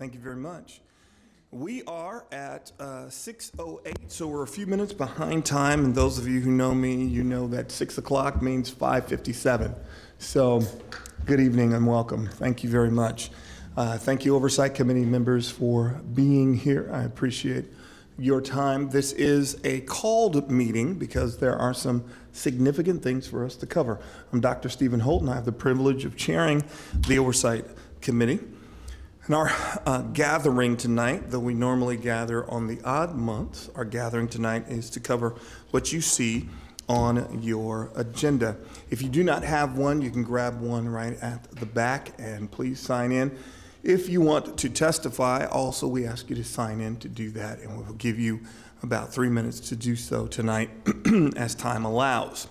Thank you very much. We are at 6:08, so we're a few minutes behind time, and those of you who know me, you know that 6 o'clock means 5:57. So, good evening and welcome. Thank you very much. Thank you, Oversight Committee members, for being here. I appreciate your time. This is a called meeting because there are some significant things for us to cover. I'm Dr. Stephen Holt, and I have the privilege of chairing the Oversight Committee. And our gathering tonight, though we normally gather on the odd months, our gathering tonight is to cover what you see on your agenda. If you do not have one, you can grab one right at the back, and please sign in. If you want to testify, also we ask you to sign in to do that, and we will give you about 3 minutes to do so tonight as time allows.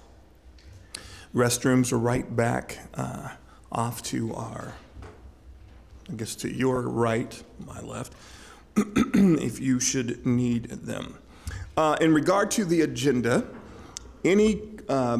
Restrooms are right back off to our, I guess to your right, my left, if you should need them. In regard to the agenda, any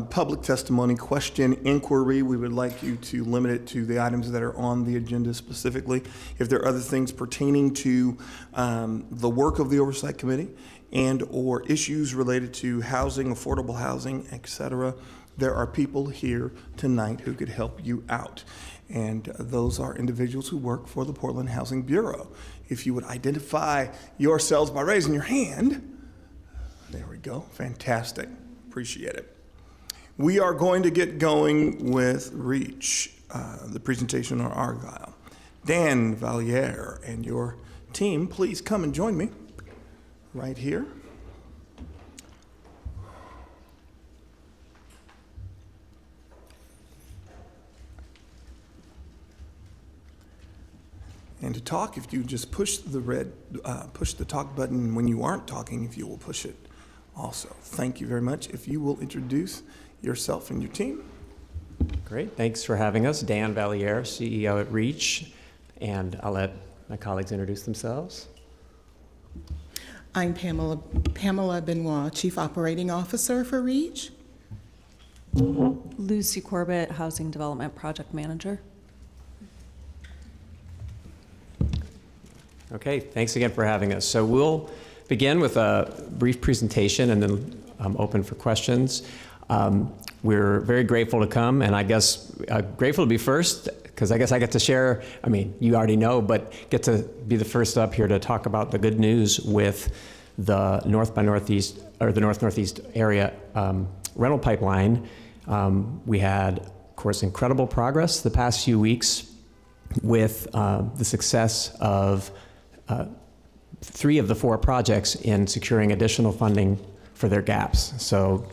public testimony, question, inquiry, we would like you to limit it to the items that are on the agenda specifically. If there are other things pertaining to the work of the Oversight Committee and or issues related to housing, affordable housing, etc., there are people here tonight who could help you out. And those are individuals who work for the Portland Housing Bureau. If you would identify yourselves by raising your hand. There we go, fantastic, appreciate it. We are going to get going with REACH, the presentation on Argyle. Dan Valier and your team, please come and join me right here. And to talk, if you just push the talk button when you aren't talking, if you will push it also. Thank you very much. If you will introduce yourself and your team. Great, thanks for having us. Dan Valier, CEO at REACH, and I'll let my colleagues introduce themselves. I'm Pamela Benoit, Chief Operating Officer for REACH. Lucy Corbett, Housing Development Project Manager. Okay, thanks again for having us. So we'll begin with a brief presentation and then open for questions. We're very grateful to come, and I guess grateful to be first, because I guess I get to share, I mean, you already know, but get to be the first up here to talk about the good news with the North by Northeast, or the North-Northeast area rental pipeline. We had, of course, incredible progress the past few weeks with the success of 3 of the 4 projects in securing additional funding for their gaps. So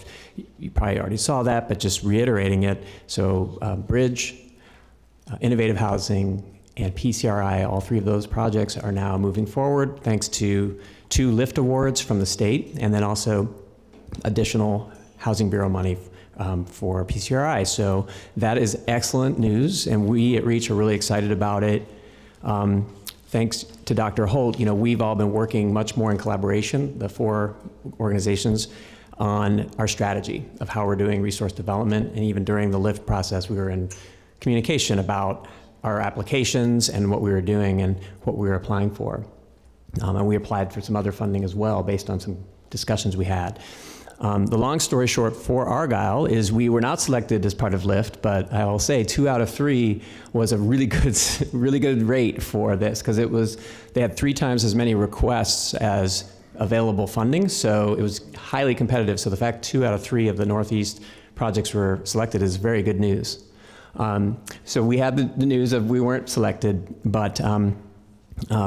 you probably already saw that, but just reiterating it. So Bridge, Innovative Housing, and PCRI, all 3 of those projects are now moving forward thanks to 2 LIFT awards from the state, and then also additional Housing Bureau money for PCRI. So that is excellent news, and we at REACH are really excited about it. Thanks to Dr. Holt, we've all been working much more in collaboration, the 4 organizations, on our strategy of how we're doing resource development. And even during the LIFT process, we were in communication about our applications and what we were doing and what we were applying for. And we applied for some other funding as well based on some discussions we had. The long story short for Argyle is we were not selected as part of LIFT, but I will say 2 out of 3 was a really good rate for this, because they had 3 times as many requests as available funding, so it was highly competitive. So the fact 2 out of 3 of the Northeast projects were selected is very good news. So we had the news of we weren't selected, but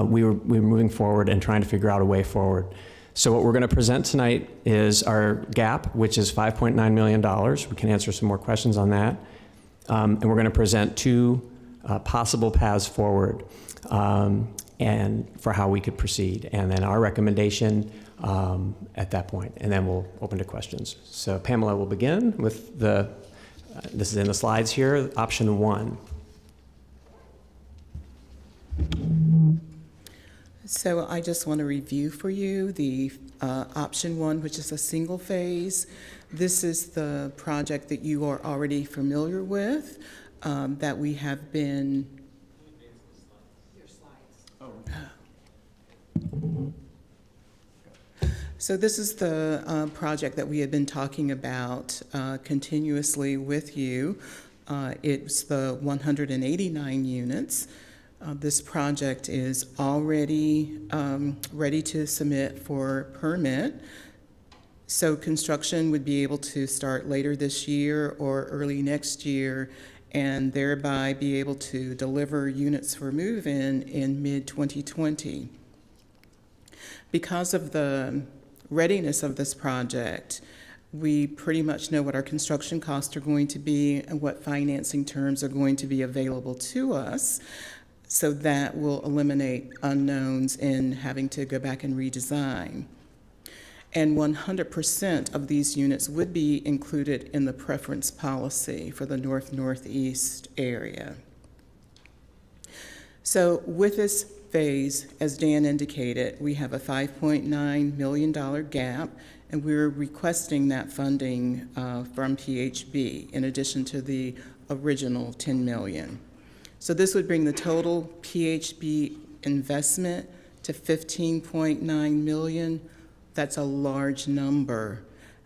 we were moving forward and trying to figure out a way forward. So what we're going to present tonight is our gap, which is $5.9 million. We can answer some more questions on that. And we're going to present 2 possible paths forward and for how we could proceed. And then our recommendation at that point. And then we'll open to questions. So Pamela will begin with this is in the slides here, option 1. So I just want to review for you the option 1, which is a single phase. This is the project that you are already familiar with, that we have been. Your slides. Oh. So this is the project that we have been talking about continuously with you. It's the 189 units. This project is already ready to submit for permit. So construction would be able to start later this year or early next year, and thereby be able to deliver units for move-in in mid-2020. Because of the readiness of this project, we pretty much know what our construction costs are going to be and what financing terms are going to be available to us. So that will eliminate unknowns in having to go back and redesign. And 100% of these units would be included in the preference policy for the North-Northeast area. So with this phase, as Dan indicated, we have a $5.9 million gap, and we're requesting that funding from PHB in addition to the original $10 million. So this would bring the total PHB investment to $15.9 million. That's a large number.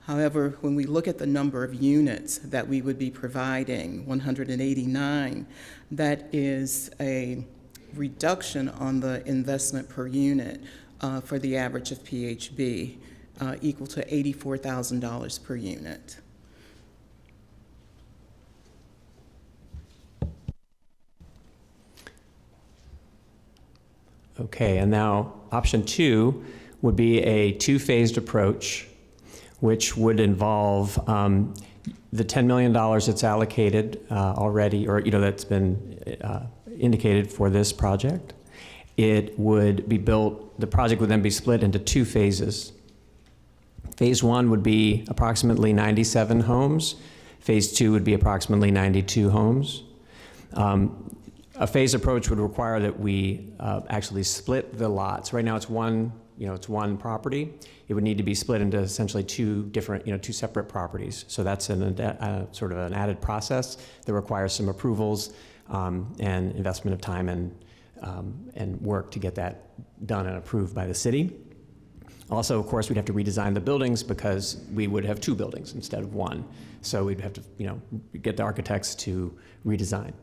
However, when we look at the number of units that we would be providing, 189, that is a reduction on the investment per unit for the average of PHB, equal to $84,000 per unit. Okay, and now option 2 would be a two-phased approach, which would involve the $10 million that's allocated already, or that's been indicated for this project. It would be built, the project would then be split into 2 phases. Phase 1 would be approximately 97 homes. Phase 2 would be approximately 92 homes. A phased approach would require that we actually split the lots. Right now it's one property. It would need to be split into essentially 2 different, 2 separate properties. So that's sort of an added process that requires some approvals and investment of time and work to get that done and approved by the city. Also, of course, we'd have to redesign the buildings because we would have 2 buildings instead of 1. So we'd have to, get the architects to redesign.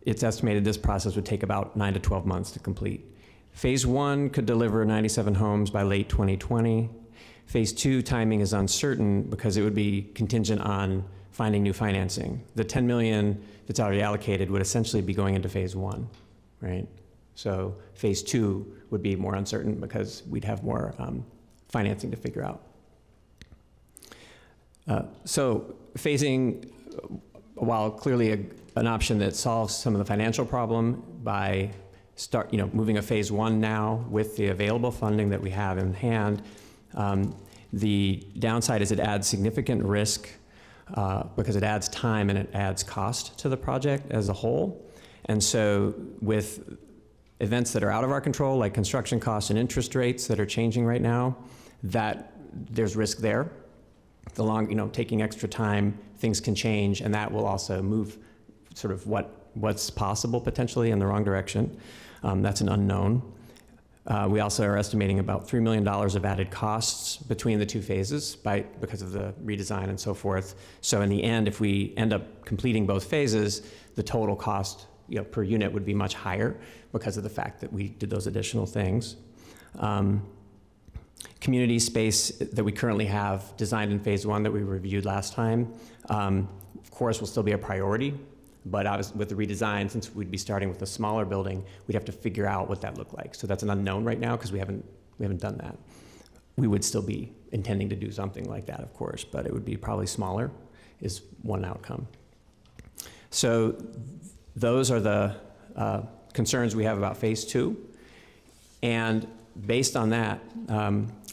It's estimated this process would take about 9 to 12 months to complete. Phase 1 could deliver 97 homes by late 2020. Phase 2 timing is uncertain because it would be contingent on finding new financing. The $10 million that's already allocated would essentially be going into phase 1, right? So phase 2 would be more uncertain because we'd have more financing to figure out. So phasing, while clearly an option that solves some of the financial problem by moving a phase 1 now with the available funding that we have in hand, the downside is it adds significant risk because it adds time and it adds cost to the project as a whole. And so with events that are out of our control, like construction costs and interest rates that are changing right now, that there's risk there. Taking extra time, things can change, and that will also move sort of what's possible potentially in the wrong direction. That's an unknown. We also are estimating about $3 million of added costs between the 2 phases because of the redesign and so forth. So in the end, if we end up completing both phases, the total cost per unit would be much higher because of the fact that we did those additional things. Community space that we currently have designed in phase 1 that we reviewed last time, of course, will still be a priority. But with the redesign, since we'd be starting with a smaller building, we'd have to figure out what that looked like. So that's an unknown right now because we haven't done that. We would still be intending to do something like that, of course, but it would be probably smaller is one outcome. So those are the concerns we have about phase 2. And based on that,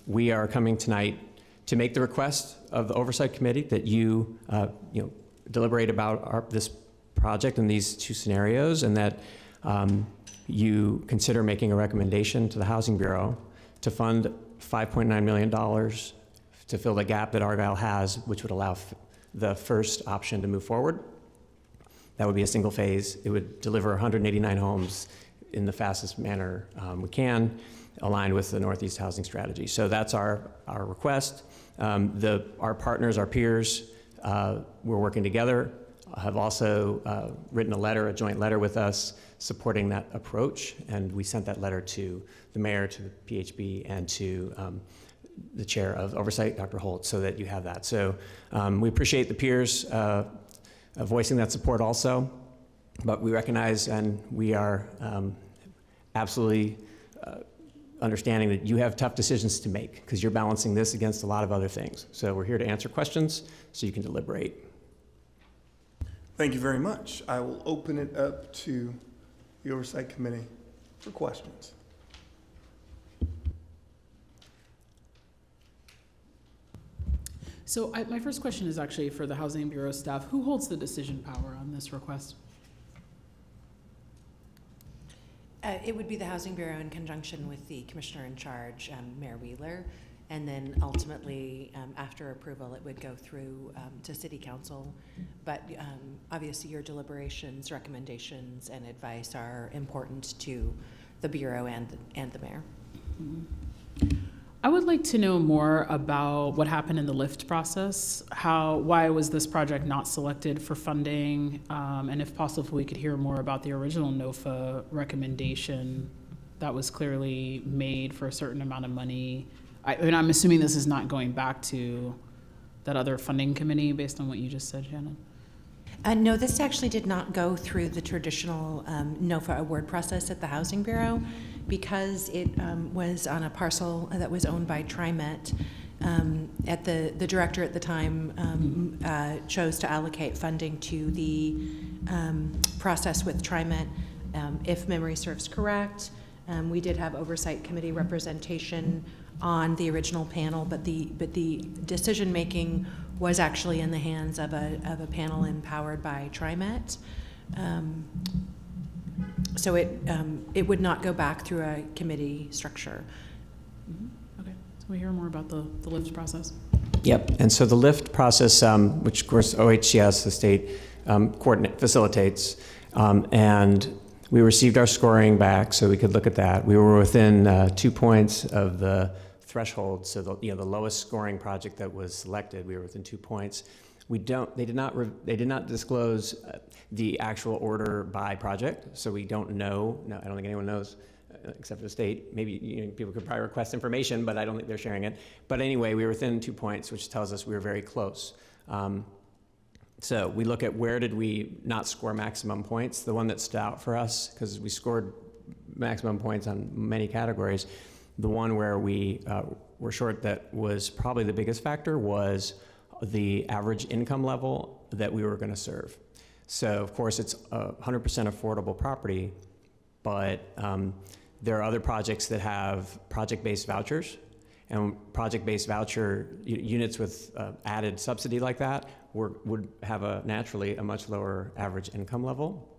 we are coming tonight to make the request of the Oversight Committee that you deliberate about this project in these 2 scenarios, and that you consider making a recommendation to the Housing Bureau to fund $5.9 million to fill the gap that Argyle has, which would allow the first option to move forward. That would be a single phase. It would deliver 189 homes in the fastest manner we can, aligned with the Northeast Housing Strategy. So that's our request. Our partners, our peers, we're working together, have also written a joint letter with us supporting that approach, and we sent that letter to the mayor, to the PHB, and to the chair of Oversight, Dr. Holt, so that you have that. So we appreciate the peers voicing that support also, but we recognize and we are absolutely understanding that you have tough decisions to make because you're balancing this against a lot of other things. So we're here to answer questions so you can deliberate. Thank you very much. I will open it up to the Oversight Committee for questions. So my first question is actually for the Housing Bureau staff. Who holds the decision power on this request? It would be the Housing Bureau in conjunction with the Commissioner in charge, Mayor Wheeler, and then ultimately, after approval, it would go through to City Council. But obviously, your deliberations, recommendations, and advice are important to the Bureau and the Mayor. Mm-hmm. I would like to know more about what happened in the LIFT process. Why was this project not selected for funding? And if possible, we could hear more about the original NOFA recommendation that was clearly made for a certain amount of money. I'm assuming this is not going back to that other funding committee based on what you just said, Shannon. No, this actually did not go through the traditional NOFA award process at the Housing Bureau because it was on a parcel that was owned by TriMet. The director at the time chose to allocate funding to the process with TriMet. If memory serves correct, we did have Oversight Committee representation on the original panel, but the decision making was actually in the hands of a panel empowered by TriMet. So it would not go back through a committee structure. Mm-hmm. Okay, so we hear more about the LIFT process. Yep, and so the LIFT process, which of course OHCS, the state, facilitates, and we received our scoring back so we could look at that. We were within 2 points of the threshold, so the lowest scoring project that was selected, we were within 2 points. They did not disclose the actual order by project, so we don't know. No, I don't think anyone knows except for the state. Maybe people could probably request information, but I don't think they're sharing it. But anyway, we were within 2 points, which tells us we were very close. So we look at where did we not score maximum points. The one that stood out for us, because we scored maximum points on many categories, the one where we were short that was probably the biggest factor was the average income level that we were going to serve. So of course it's 100% affordable property, but there are other projects that have project-based vouchers, and project-based voucher units with added subsidy like that would have naturally a much lower average income level.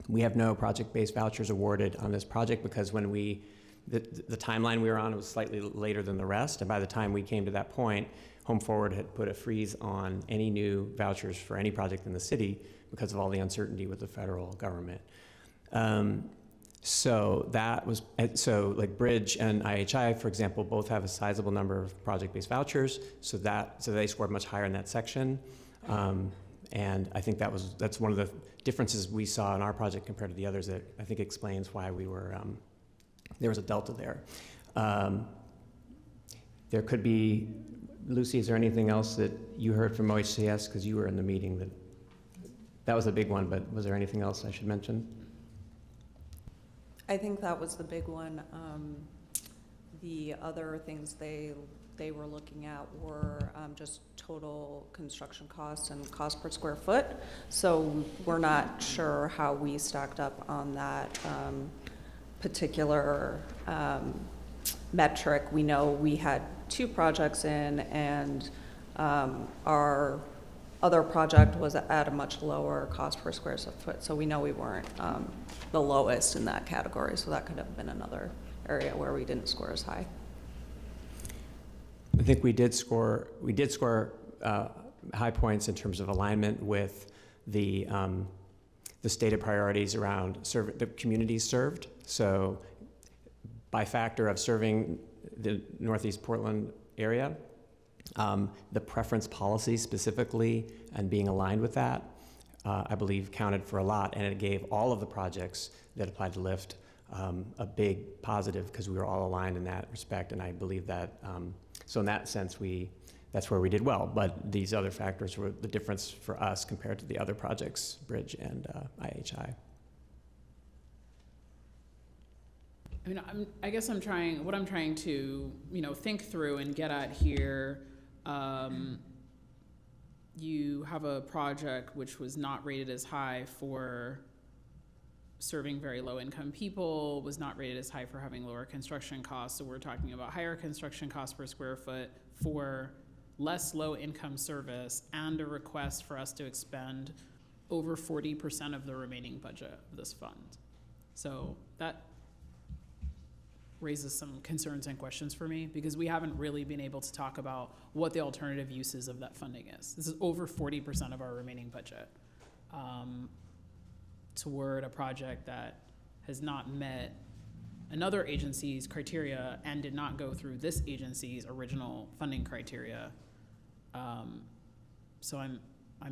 We have no project-based vouchers awarded on this project because when the timeline we were on was slightly later than the rest, and by the time we came to that point, Home Forward had put a freeze on any new vouchers for any project in the city because of all the uncertainty with the federal government. So like Bridge and IHI, for example, both have a sizable number of project-based vouchers, so they scored much higher in that section. And I think that's one of the differences we saw in our project compared to the others that I think explains why we were, there was a delta there. There could be, Lucy, is there anything else that you heard from OHCS, because you were in the meeting, that was a big one, but was there anything else I should mention? I think that was the big one. The other things they were looking at were just total construction costs and cost per square foot. So we're not sure how we stacked up on that particular metric. We know we had 2 projects in, and our other project was at a much lower cost per square foot, so we know we weren't the lowest in that category, so that could have been another area where we didn't score as high. I think we did score high points in terms of alignment with the the stated priorities around the communities served. So by factor of serving the Northeast Portland area, the preference policy specifically and being aligned with that, I believe counted for a lot, and it gave all of the projects that applied to LIFT a big positive because we were all aligned in that respect, and I believe that, so in that sense, that's where we did well, but these other factors were the difference for us compared to the other projects, Bridge and IHI. I mean, I guess what I'm trying to, think through and get at here, you have a project which was not rated as high for serving very low-income people, was not rated as high for having lower construction costs, so we're talking about higher construction costs per square foot for less low-income service, and a request for us to expend over 40% of the remaining budget of this fund. So that raises some concerns and questions for me, because we haven't really been able to talk about what the alternative uses of that funding is. This is over 40% of our remaining budget toward a project that has not met another agency's criteria and did not go through this agency's original funding criteria. So I'm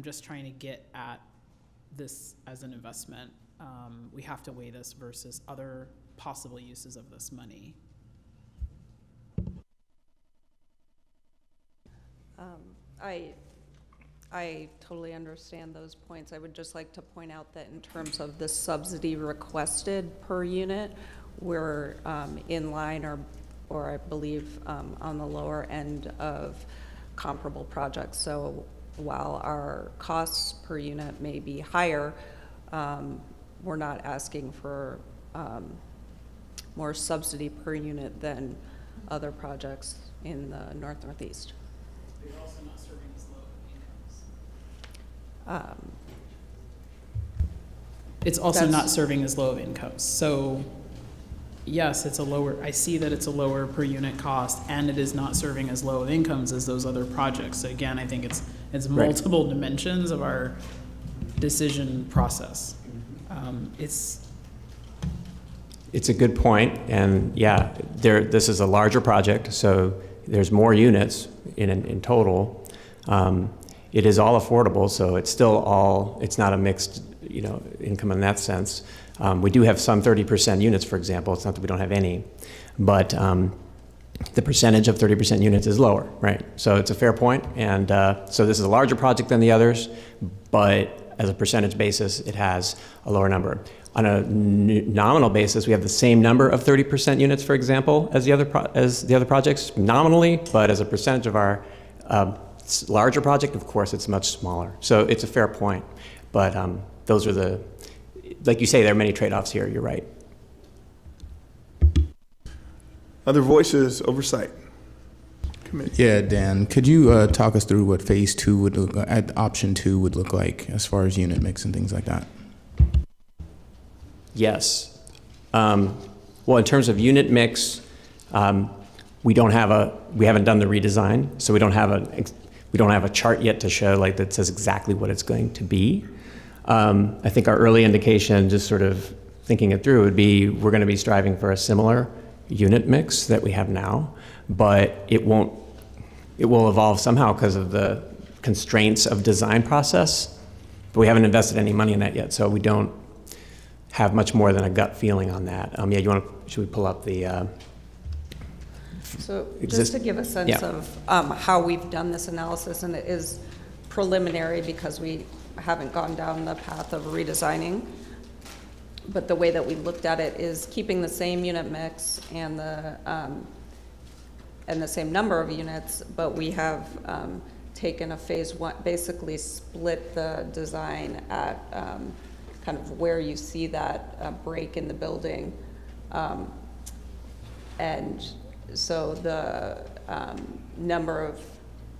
just trying to get at this as an investment. We have to weigh this versus other possible uses of this money. I totally understand those points. I would just like to point out that in terms of the subsidy requested per unit, we're in line or I believe on the lower end of comparable projects. So while our costs per unit may be higher, we're not asking for more subsidy per unit than other projects in the Northeast. You're also not serving as low incomes. It's also not serving as low of incomes. So yes, I see that it's a lower per unit cost, and it is not serving as low of incomes as those other projects. So again, I think it's multiple dimensions of our decision process. It's a good point, and yeah, this is a larger project, so there's more units in total. It is all affordable, so it's not a mixed, income in that sense. We do have some 30% units, for example. It's not that we don't have any, but the percentage of 30% units is lower, right? So it's a fair point, and so this is a larger project than the others, but as a percentage basis, it has a lower number. On a nominal basis, we have the same number of 30% units, for example, as the other projects nominally, but as a percentage of our larger project, of course, it's much smaller. So it's a fair point, but those are like you say, there are many trade-offs here. You're right. Other voices, Oversight Committee. Yeah, Dan, could you talk us through what phase 2 would look like, option 2 would look like as far as unit mix and things like that? Yes. Well, in terms of unit mix, we haven't done the redesign, so we don't have a chart yet to show that says exactly what it's going to be. I think our early indication, just sort of thinking it through, would be we're going to be striving for a similar unit mix that we have now, but it will evolve somehow because of the constraints of design process. But we haven't invested any money in that yet, so we don't have much more than a gut feeling on that. Should we pull up the So just to give a sense of how we've done this analysis, and it is preliminary because we haven't gone down the path of redesigning, but the way that we looked at it is keeping the same unit mix and the same number of units, but we have taken a phase 1, basically split the design at kind of where you see that break in the building. And so the number of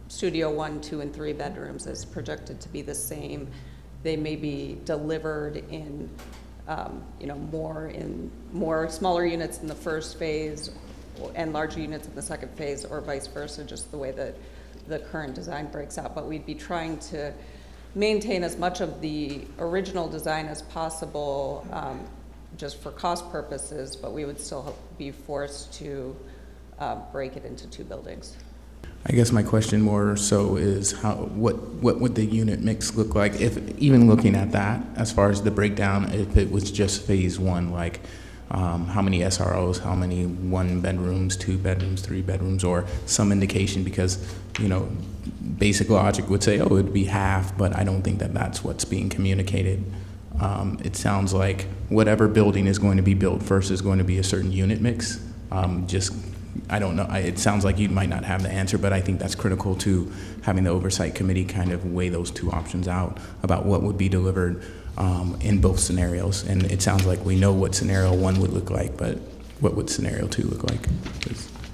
studio 1, 2, and 3 bedrooms is projected to be the same. They may be delivered in, more smaller units in the first phase and larger units in the second phase, or vice versa, just the way that the current design breaks out. But we'd be trying to maintain as much of the original design as possible, just for cost purposes, but we would still be forced to break it into 2 buildings. I guess my question more so is what would the unit mix look like if, even looking at that, as far as the breakdown, if it was just phase 1, like how many SROs, how many 1 bedrooms, 2 bedrooms, 3 bedrooms, or some indication, because, you know, basic logic would say, oh, it would be half, but I don't think that that's what's being communicated. It sounds like whatever building is going to be built first is going to be a certain unit mix. I don't know. It sounds like you might not have the answer, but I think that's critical to having the oversight committee kind of weigh those 2 options out about what would be delivered in both scenarios. And it sounds like we know what scenario 1 would look like, but what would scenario 2 look like?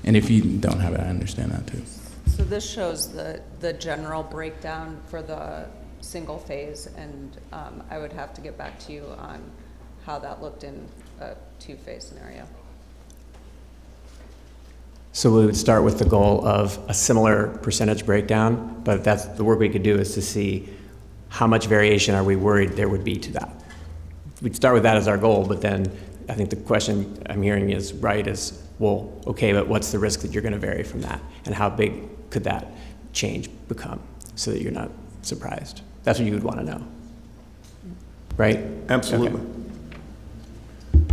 And if you don't have it, I understand that too. So this shows the general breakdown for the single phase, and I would have to get back to you on how that looked in a 2-phase scenario. So we would start with the goal of a similar percentage breakdown, but that's the work we could do is to see how much variation are we worried there would be to that. We'd start with that as our goal, but then I think the question I'm hearing is right is, well, okay, but what's the risk that you're going to vary from that? And how big could that change become so that you're not surprised? That's what you would want to know, right? Absolutely. Okay.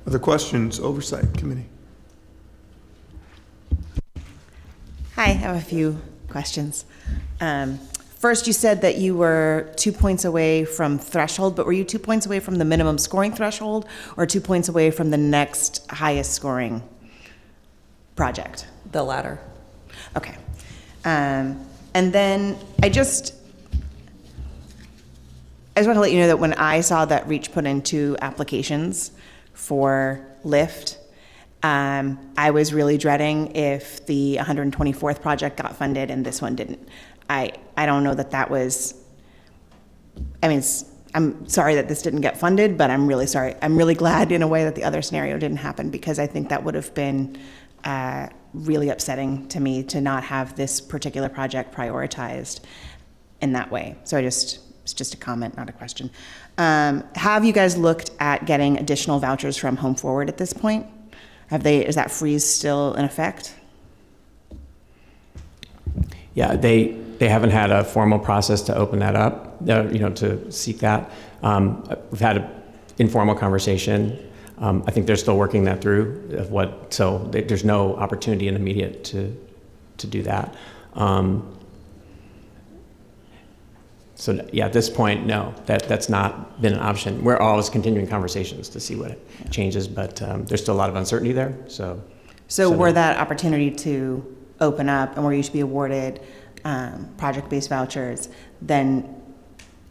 Other questions, Oversight Committee? Hi, I have a few questions. First, you said that you were 2 points away from threshold, but were you 2 points away from the minimum scoring threshold or 2 points away from the next highest scoring project? The latter. Okay. And then I just want to let you know that when I saw that Reach put in 2 applications for lift, I was really dreading if the 124th project got funded and this one didn't. I don't know that was, I mean, I'm sorry that this didn't get funded, but I'm really sorry. I'm really glad in a way that the other scenario didn't happen, because I think that would have been really upsetting to me to not have this particular project prioritized in that way. So it's just a comment, not a question. Have you guys looked at getting additional vouchers from Home Forward at this point? Is that freeze still in effect? Yeah, they haven't had a formal process to open that up, to seek that. We've had an informal conversation. I think they're still working that through so there's no opportunity in immediate to do that. So yeah, at this point, no, that's not been an option. We're always continuing conversations to see what changes, but there's still a lot of uncertainty there. So were that opportunity to open up and where you should be awarded project-based vouchers, then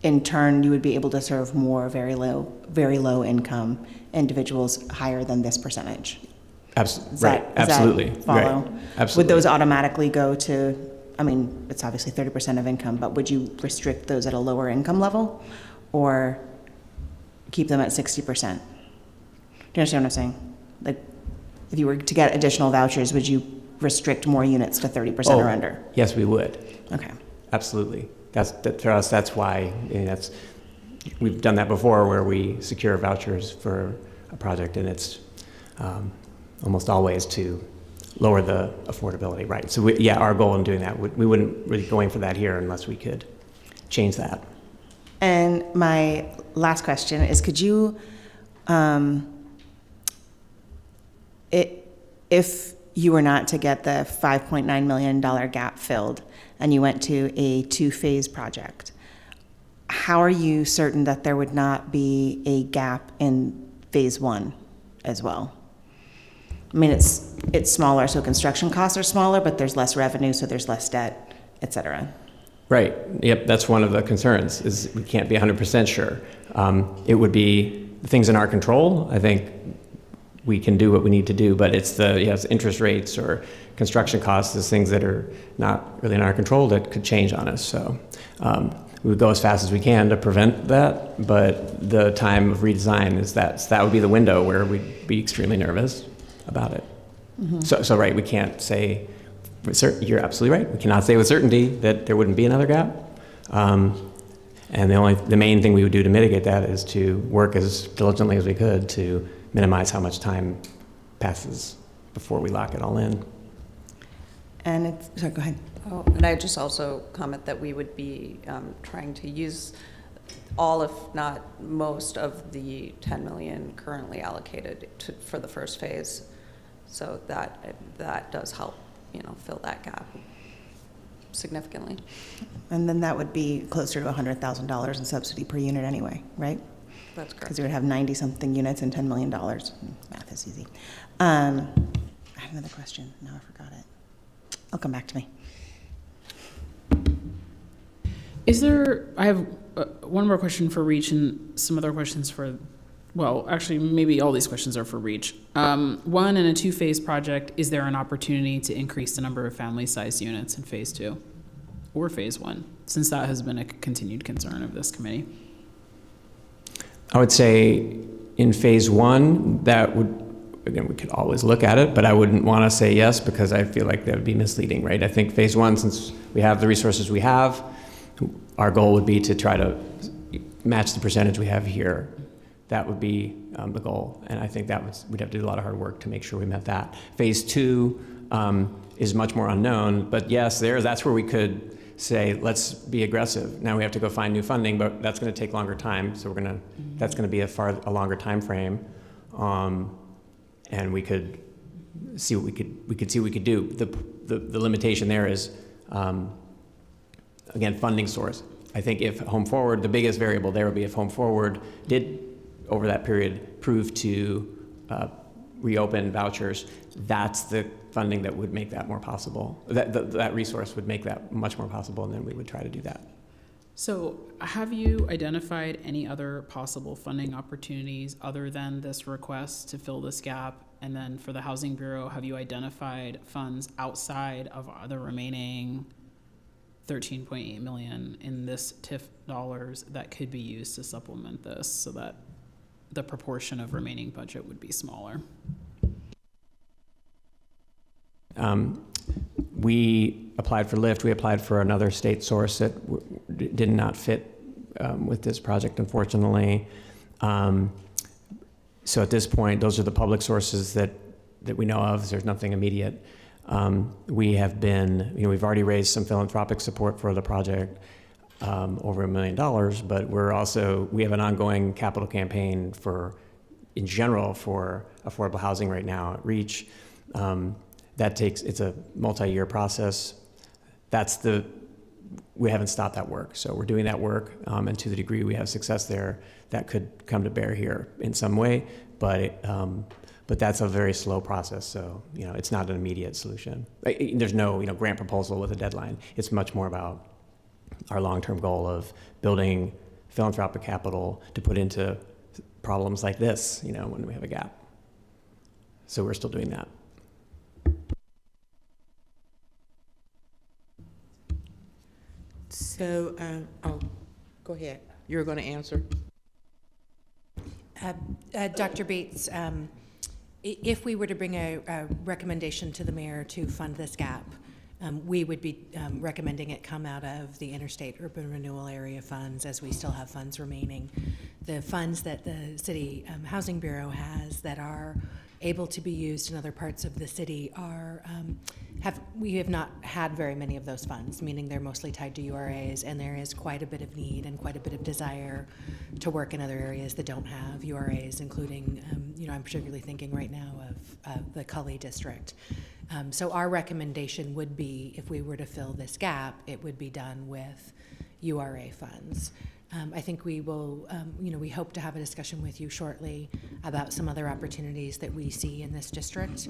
in turn you would be able to serve more very low income individuals higher than this percentage? Absolutely. Absolutely. Does that follow? Right. Absolutely. Would those automatically go to, I mean, it's obviously 30% of income, but would you restrict those at a lower income level or keep them at 60%? Do you understand what I'm saying? Like, if you were to get additional vouchers, would you restrict more units to 30% or under? Yes, we would. Okay. Absolutely. For us, that's why we've done that before, where we secure vouchers for a project, and it's almost always to lower the affordability, right? So our goal in doing that, we wouldn't really going for that here unless we could change that. And my last question is, could you, if you were not to get the $5.9 million gap filled and you went to a 2-phase project, how are you certain that there would not be a gap in phase 1 as well? I mean, it's smaller, so construction costs are smaller, but there's less revenue, so there's less debt, et cetera. Right. Yep. That's one of the concerns, is we can't be 100% sure. It would be things in our control. I think we can do what we need to do, but it's it's interest rates or construction costs, is things that are not really in our control that could change on us. So we would go as fast as we can to prevent that, but the time of redesign is that would be the window where we'd be extremely nervous about it. Mm-hmm. So right, we can't say with you're absolutely right. We cannot say with certainty that there wouldn't be another gap. And the main thing we would do to mitigate that is to work as diligently as we could to minimize how much time passes before we lock it all in. And sorry, go ahead. Oh, and I just also comment that we would be trying to use all, if not most, of the 10 million currently allocated for the first phase. So that does help, fill that gap significantly. And then that would be closer to $100,000 in subsidy per unit anyway, right? That's correct. Because you would have 90-something units and $10 million. Math is easy. I had another question. Now I forgot it. It'll come back to me. I have one more question for Reach and some other questions actually, maybe all these questions are for Reach. One, in a two-phase project, is there an opportunity to increase the number of family-sized units in phase 2 or phase 1, since that has been a continued concern of this committee? I would say in phase 1, that would, again, we could always look at it, but I wouldn't want to say yes because I feel like that would be misleading, right? I think phase 1, since we have the resources we have, our goal would be to try to match the percentage we have here. That would be the goal, and I think we'd have to do a lot of hard work to make sure we met that. Phase 2 is much more unknown, but yes, that's where we could say, let's be aggressive. Now we have to go find new funding, but that's going to take longer time, so that's going to be a longer time frame, and we could see what we could do. The limitation there is, again, funding source. I think if Home Forward, the biggest variable there would be if Home Forward did, over that period, prove to reopen vouchers, that's the funding that would make that more possible. That resource would make that much more possible, and then we would try to do that. So have you identified any other possible funding opportunities other than this request to fill this gap? And then for the Housing Bureau, have you identified funds outside of the remaining 13.8 million in this TIF dollars that could be used to supplement this so that the proportion of remaining budget would be smaller? We applied for LIFT. We applied for another state source that did not fit with this project, unfortunately. So at this point, those are the public sources that we know of. There's nothing immediate. We have been, we've already raised some philanthropic support for the project, over $1 million, but we have an ongoing capital campaign in general for affordable housing right now at REACH. It's a multi-year process. We haven't stopped that work. So we're doing that work, and to the degree we have success there, that could come to bear here in some way, but that's a very slow process. So, it's not an immediate solution. There's no, grant proposal with a deadline. It's much more about our long-term goal of building philanthropic capital to put into problems like this, when we have a gap. So we're still doing that. So, go ahead. You're going to answer. Dr. Bates, if we were to bring a recommendation to the mayor to fund this gap, we would be recommending it come out of the Interstate Urban Renewal Area funds, as we still have funds remaining. The funds that the City Housing Bureau has that are able to be used in other parts of the city we have not had very many of those funds, meaning they're mostly tied to URAs, and there is quite a bit of need and quite a bit of desire to work in other areas that don't have URAs, including, I'm particularly thinking right now of the Cully district. So our recommendation would be, if we were to fill this gap, it would be done with URA funds. I think we will, we hope to have a discussion with you shortly about some other opportunities that we see in this district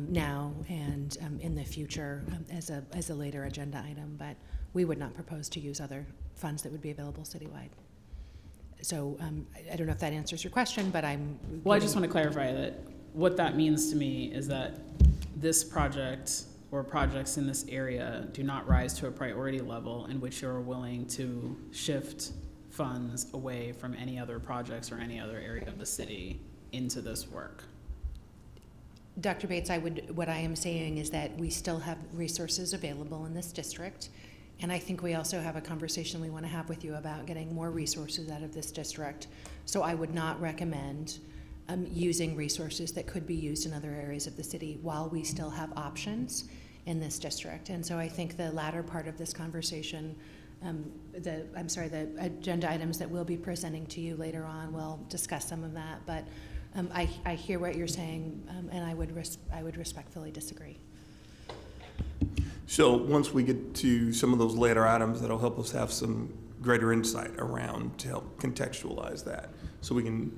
now and in the future as a later agenda item, but we would not propose to use other funds that would be available citywide. So I don't know if that answers your question, but I just want to clarify that what that means to me is that this project or projects in this area do not rise to a priority level in which you're willing to shift funds away from any other projects or any other area of the city into this work. Dr. Bates, what I am saying is that we still have resources available in this district, And I think we also have a conversation we want to have with you about getting more resources out of this district. So I would not recommend using resources that could be used in other areas of the city while we still have options in this district. And so I think the latter part of this conversation, the agenda items that we'll be presenting to you later on, we'll discuss some of that. But I hear what you're saying, and I would respectfully disagree. So once we get to some of those later items, that'll help us have some greater insight around to help contextualize that, so we can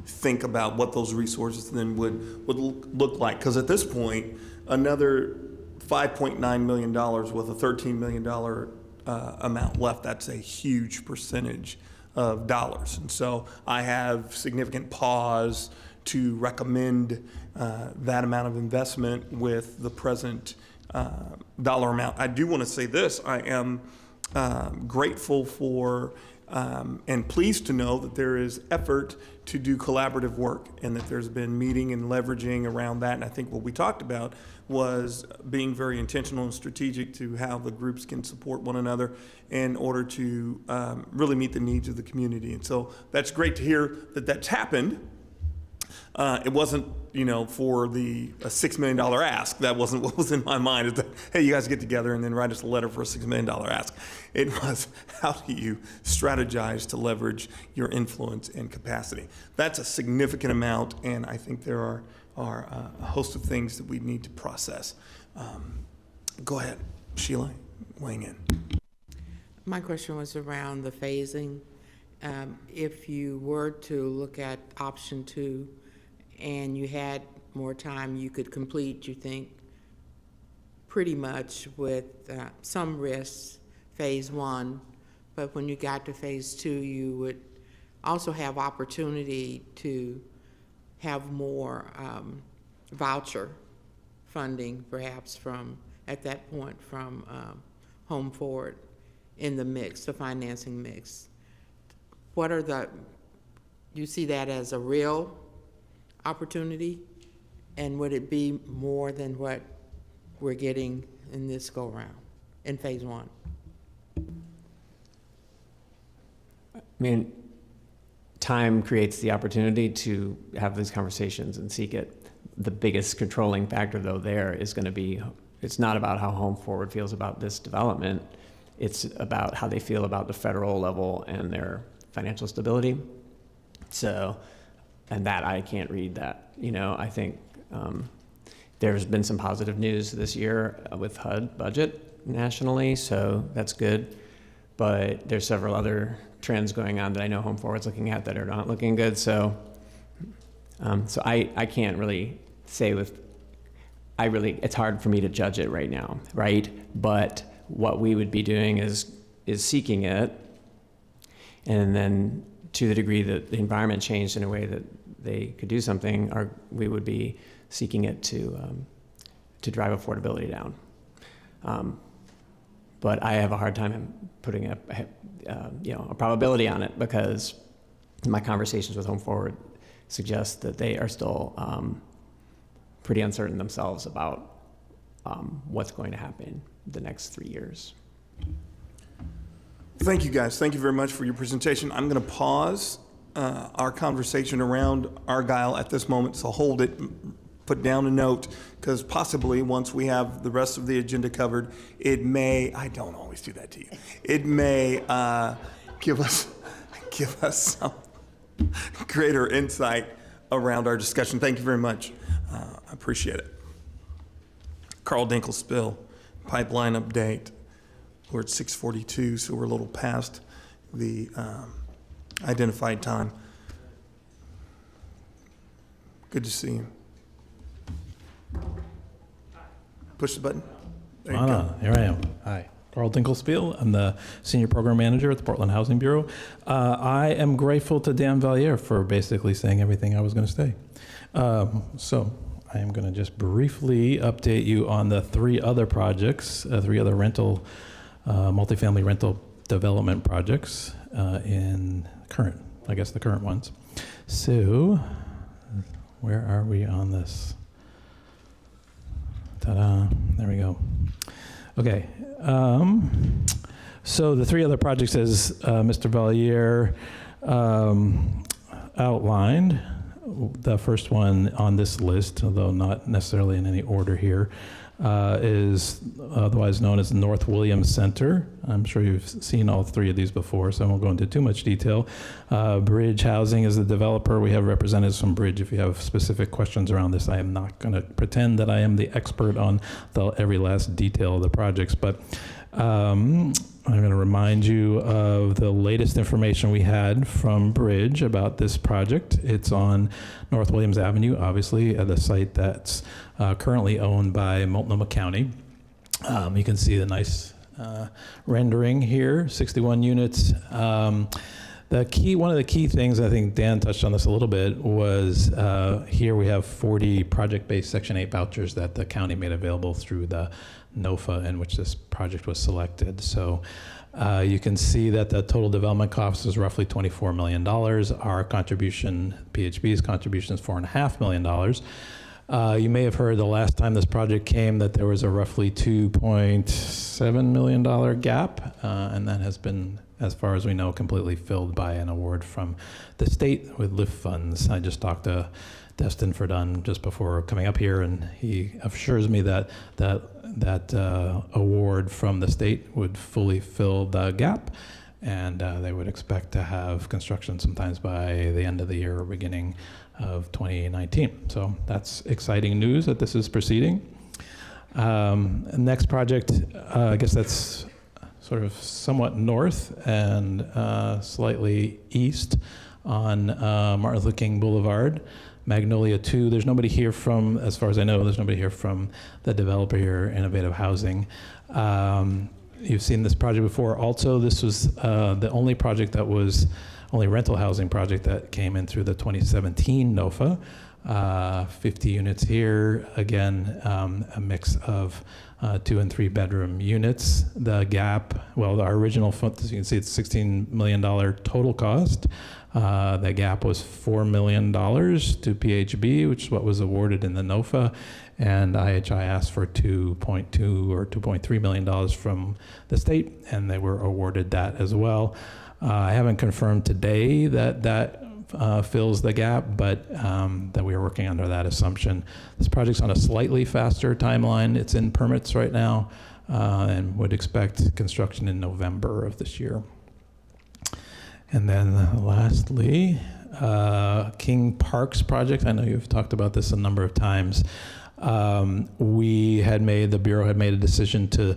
think about what those resources then would look like. Because at this point, another $5.9 million with a $13 million amount left, that's a huge percentage of dollars. And so I have significant pause to recommend that amount of investment with the present dollar amount. I do want to say this: I am grateful for and pleased to know that there is effort to do collaborative work, and that there's been meeting and leveraging around that. And I think what we talked about was being very intentional and strategic to how the groups can support one another in order to really meet the needs of the community. And so that's great to hear that that's happened. It wasn't, for the $6 million ask. That wasn't what was in my mind. Is that, hey, you guys get together and then write us a letter for a $6 million ask. It was, how do you strategize to leverage your influence and capacity? That's a significant amount, and I think there are a host of things that we need to process. Go ahead, Sheila, weighing in. My question was around the phasing. If you were to look at option 2 and you had more time, you could complete, you think, pretty much with some risks, phase 1, but when you got to phase 2, you would also have opportunity to have more voucher funding, perhaps at that point from Home Forward in the mix, the financing mix. You see that as a real opportunity? And would it be more than what we're getting in this go-round, in phase 1? I mean, time creates the opportunity to have these conversations and seek it. The biggest controlling factor, though, there is going to be, it's not about how Home Forward feels about this development. It's about how they feel about the federal level and their financial stability. So, and that I can't read that. I think there's been some positive news this year with HUD budget nationally, so that's good. But there's several other trends going on that I know Home Forward's looking at that are not looking good. So, I can't really say it's hard for me to judge it right now, right? But what we would be doing is seeking it, and then to the degree that the environment changed in a way that they could do something, we would be seeking it to drive affordability down. But I have a hard time putting a probability on it, because my conversations with Home Forward suggest that they are still pretty uncertain themselves about what's going to happen the next 3 years. Thank you, guys. Thank you very much for your presentation. I'm going to pause our conversation around Argyle at this moment, so hold it, put down a note, because possibly once we have the rest of the agenda covered, it may, I don't always do that to you, it may give us some greater insight around our discussion. Thank you very much. I appreciate it. Carl Dinkle spill, pipeline update. We're at 6:42, so we're a little past the identified time. Good to see you. Push the button. There you go. Here I am. Hi. Carl Dinkelspiel. I'm the Senior Program Manager at the Portland Housing Bureau. I am grateful to Dan Valier for basically saying everything I was going to say. So I am going to just briefly update you on the 3 other projects, 3 other multifamily rental development projects the current ones. So where are we on this? Ta-da, there we go. Okay, So the three other projects, as Mr. Valliere outlined, the first one on this list, although not necessarily in any order here, is otherwise known as North Williams Center. I'm sure you've seen all three of these before, so I won't go into too much detail. Bridge Housing is the developer. We have representatives from Bridge. If you have specific questions around this, I am not going to pretend that I am the expert on every last detail of the projects, but I'm going to remind you of the latest information we had from Bridge about this project. It's on North Williams Avenue, obviously, at the site that's currently owned by Multnomah County. You can see the nice rendering here, 61 units. One of the key things, I think Dan touched on this a little bit, was here we have 40 project-based Section 8 vouchers that the county made available through the NOFA in which this project was selected. So you can see that the total development cost is roughly $24 million. Our contribution, PHB's contribution, is $4.5 million. You may have heard the last time this project came that there was a roughly $2.7 million gap, and that has been, as far as we know, completely filled by an award from the state with LIFT funds. I just talked to Destin Verdun just before coming up here, and he assures me that award from the state would fully fill the gap, and they would expect to have construction sometimes by the end of the year or beginning of 2019. So that's exciting news that this is proceeding. Next project, I guess that's sort of somewhat north and slightly east on Martin Luther King Boulevard. Magnolia 2, there's nobody here from, as far as I know, there's nobody here from the developer here, Innovative Housing. You've seen this project before. Also, this was the only rental housing project that came in through the 2017 NOFA. 50 units here, again, a mix of 2 and 3 bedroom units. The gap, well, our original, as you can see, it's $16 million total cost. The gap was $4 million to PHB, which is what was awarded in the NOFA, and IHI asked for $2.2 or $2.3 million from the state, and they were awarded that as well. I haven't confirmed today that fills the gap, but that we are working under that assumption. This project's on a slightly faster timeline. It's in permits right now, and would expect construction in November of this year. And then lastly, King Parks project. I know you've talked about this a number of times. The Bureau had made a decision to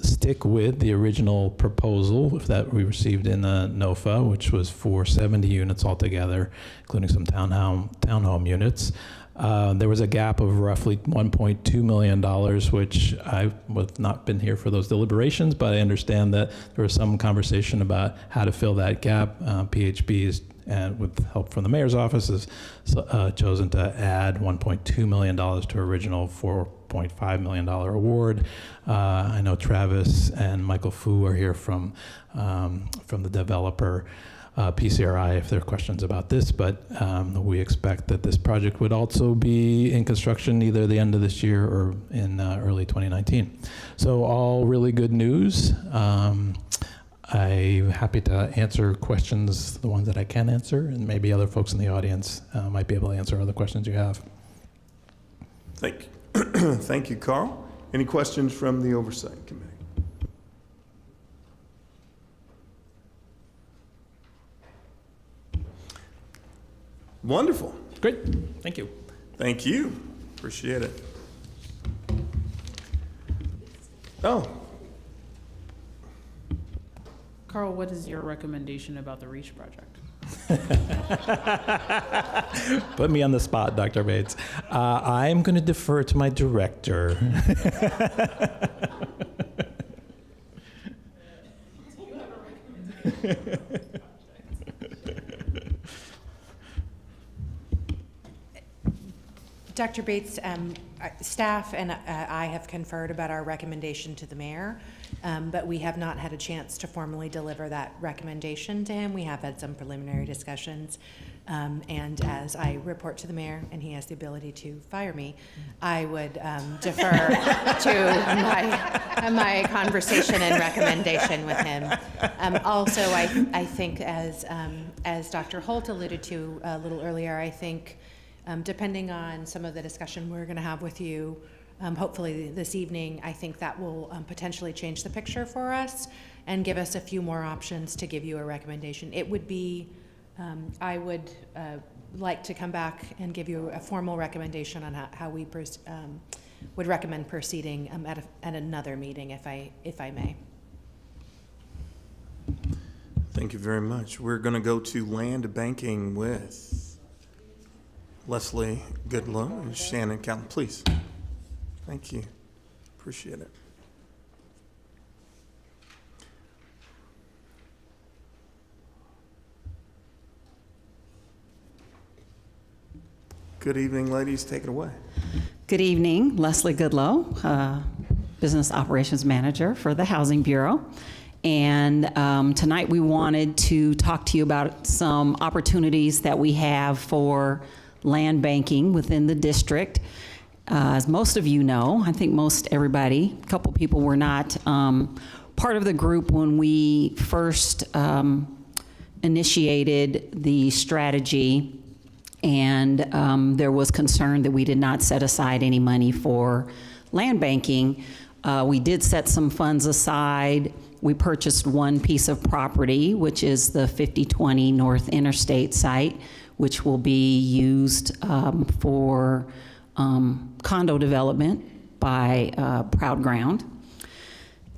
stick with the original proposal that we received in the NOFA, which was for 70 units altogether, including some townhome units. There was a gap of roughly $1.2 million, which I have not been here for those deliberations, but I understand that there was some conversation about how to fill that gap. PHB is, with help from the mayor's office, has chosen to add $1.2 million to original $4.5 million award. I know Travis and Michael Fu are here from the developer. PCRI, if there are questions about this, but we expect that this project would also be in construction either the end of this year or in early 2019. So all really good news. I'm happy to answer questions, the ones that I can answer, and maybe other folks in the audience might be able to answer other questions you have. Thank you. Thank you, Carl. Any questions from the Oversight Committee? Wonderful. Great, thank you. Thank you. Appreciate it. Oh, Carl, what is your recommendation about the REACH project? Put me on the spot, Dr. Bates. I'm going to defer to my director. Dr. Bates, staff and I have conferred about our recommendation to the mayor. But we have not had a chance to formally deliver that recommendation to him. We have had some preliminary discussions. And as I report to the mayor, and he has the ability to fire me, I would defer to my conversation and recommendation with him. Also, I think as Dr. Holt alluded to a little earlier, I think depending on some of the discussion we're going to have with you, hopefully this evening, I think that will potentially change the picture for us and give us a few more options to give you a recommendation. It would be, I would like to come back and give you a formal recommendation on how we would recommend proceeding at another meeting, if I may. Thank you very much. We're going to go to land banking with Leslie Goodlow and Shannon Callan, please. Thank you. Appreciate it. Good evening, ladies. Take it away. Good evening. Leslie Goodlow, Business Operations Manager for the Housing Bureau. And tonight we wanted to talk to you about some opportunities that we have for land banking within the district. As most of you know, I think most everybody, a couple people were not part of the group when we first initiated the strategy, and there was concern that we did not set aside any money for land banking. We did set some funds aside. We purchased one piece of property, which is the 5020 North Interstate site, which will be used for condo development by Proud Ground.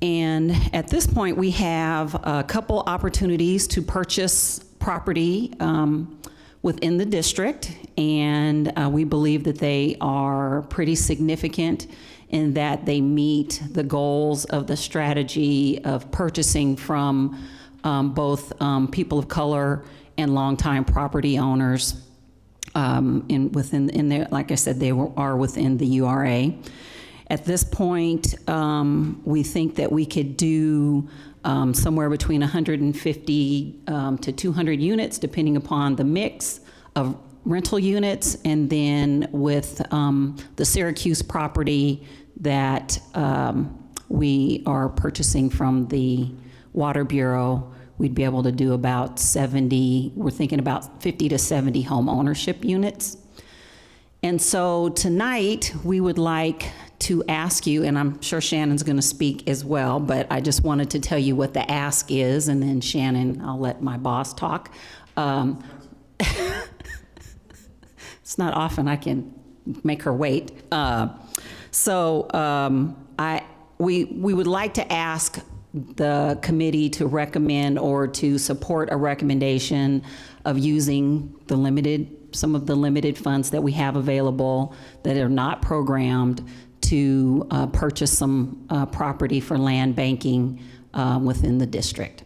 And at this point, we have a couple opportunities to purchase property within the district, and we believe that they are pretty significant in that they meet the goals of the strategy of purchasing from both people of color and longtime property owners. Within there, like I said, they are within the URA. At this point, we think that we could do somewhere between 150 to 200 units, depending upon the mix of rental units, and then with the Syracuse property that we are purchasing from the Water Bureau, we'd be able to do about 70, we're thinking about 50 to 70 home ownership units. And so tonight, we would like to ask you, and I'm sure Shannon's going to speak as well, but I just wanted to tell you what the ask is, and then Shannon, I'll let my boss talk. It's not often I can make her wait. We would like to ask the committee to recommend or to support a recommendation of using some of the limited funds that we have available that are not programmed to purchase some property for land banking within the district.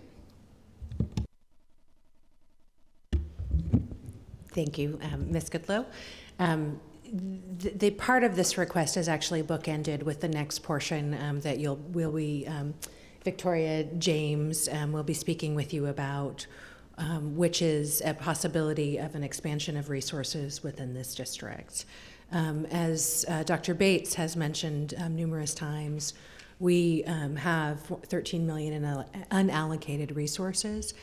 Thank you, Ms. Goodlow. The part of this request is actually bookended with the next portion that will be Victoria James will be speaking with you about, which is a possibility of an expansion of resources within this district. As Dr. Bates has mentioned numerous times, we have $13 million in unallocated resources.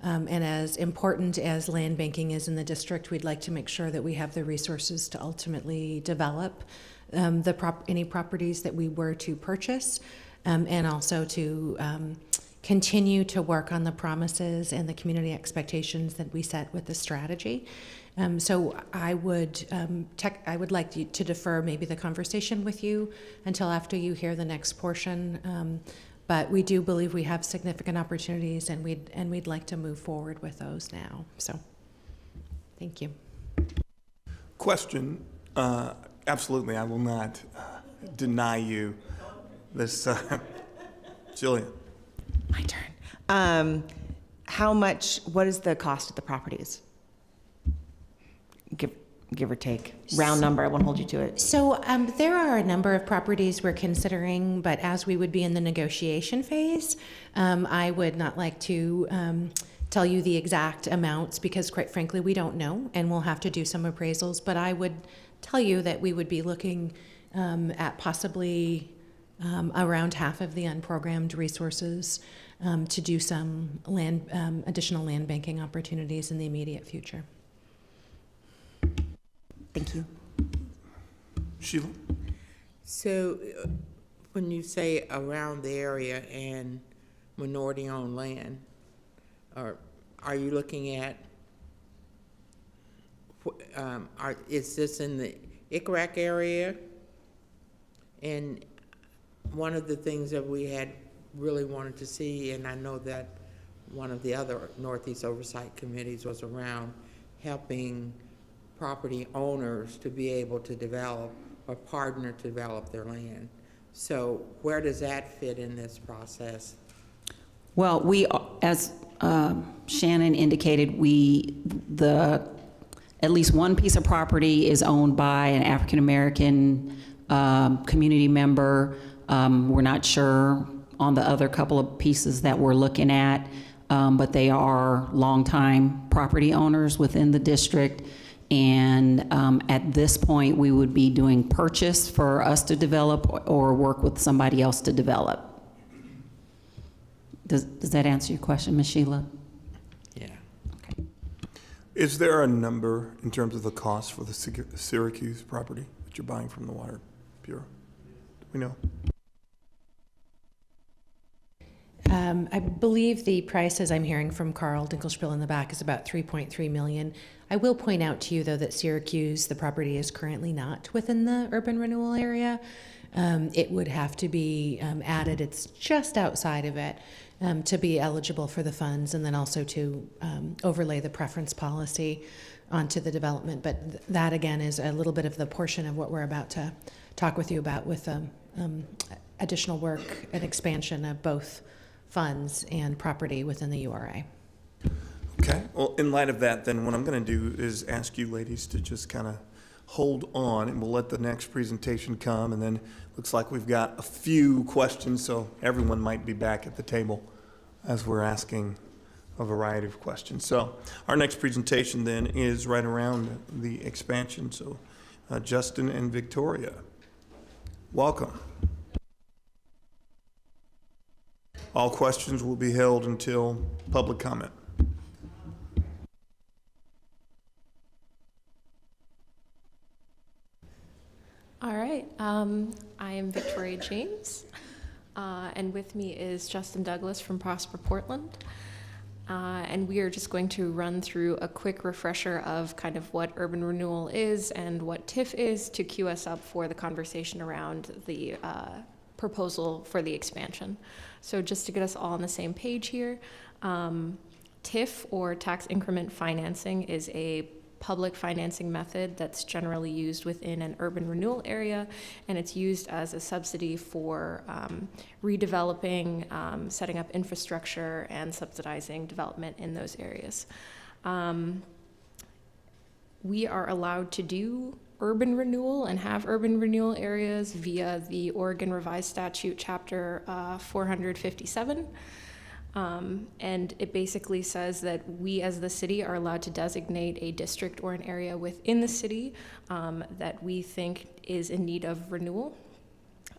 And as important as land banking is in the district, we'd like to make sure that we have the resources to ultimately develop any properties that we were to purchase, and also to continue to work on the promises and the community expectations that we set with the strategy. So I would like to defer maybe the conversation with you until after you hear the next portion. But we do believe we have significant opportunities, and we'd like to move forward with those now. So, thank you. Question. Absolutely, I will not deny you this. Jillian. My turn. What is the cost of the properties? give or take? Round number, I won't hold you to it. So there are a number of properties we're considering, but as we would be in the negotiation phase, I would not like to tell you the exact amounts because, quite frankly, we don't know, and we'll have to do some appraisals. But I would tell you that we would be looking at possibly around half of the unprogrammed resources to do some additional land banking opportunities in the immediate future. Thank you. Sheila? So when you say around the area and minority-owned land, are you looking at, is this in the ICRAC area? And one of the things that we had really wanted to see, and I know that one of the other Northeast Oversight committees was around helping property owners to be able to develop or partner to develop their land. So where does that fit in this process? Well, as Shannon indicated, at least one piece of property is owned by an African-American community member. We're not sure on the other couple of pieces that we're looking at, but they are longtime property owners within the district. And at this point, we would be doing purchase for us to develop or work with somebody else to develop. Does that answer your question, Ms. Sheila? Yeah. Okay. Is there a number in terms of the cost for the Syracuse property that you're buying from the Water Bureau? Do we know? I believe the price, as I'm hearing from Carl Dinkelspiel in the back, is about $3.3 million. I will point out to you, though, that Syracuse, the property is currently not within the urban renewal area. It would have to be added. It's just outside of it to be eligible for the funds, and then also to overlay the preference policy onto the development. But that, again, is a little bit of the portion of what we're about to talk with you about with additional work and expansion of both funds and property within the URA. Okay, well, in light of that, then what I'm going to do is ask you ladies to just kind of hold on, and we'll let the next presentation come, and then looks like we've got a few questions, so everyone might be back at the table as we're asking a variety of questions. So our next presentation then is right around the expansion. So Justin and Victoria, welcome. All questions will be held until public comment. All right, I am Victoria James, and with me is Justin Douglas from Prosper Portland. And we are just going to run through a quick refresher of kind of what urban renewal is and what TIF is to queue us up for the conversation around the proposal for the expansion. So just to get us all on the same page here, TIF, or tax increment financing, is a public financing method that's generally used within an urban renewal area, and it's used as a subsidy for redeveloping, setting up infrastructure, and subsidizing development in those areas. We are allowed to do urban renewal and have urban renewal areas via the Oregon Revised Statute, Chapter 457. And it basically says that we as the city are allowed to designate a district or an area within the city that we think is in need of renewal.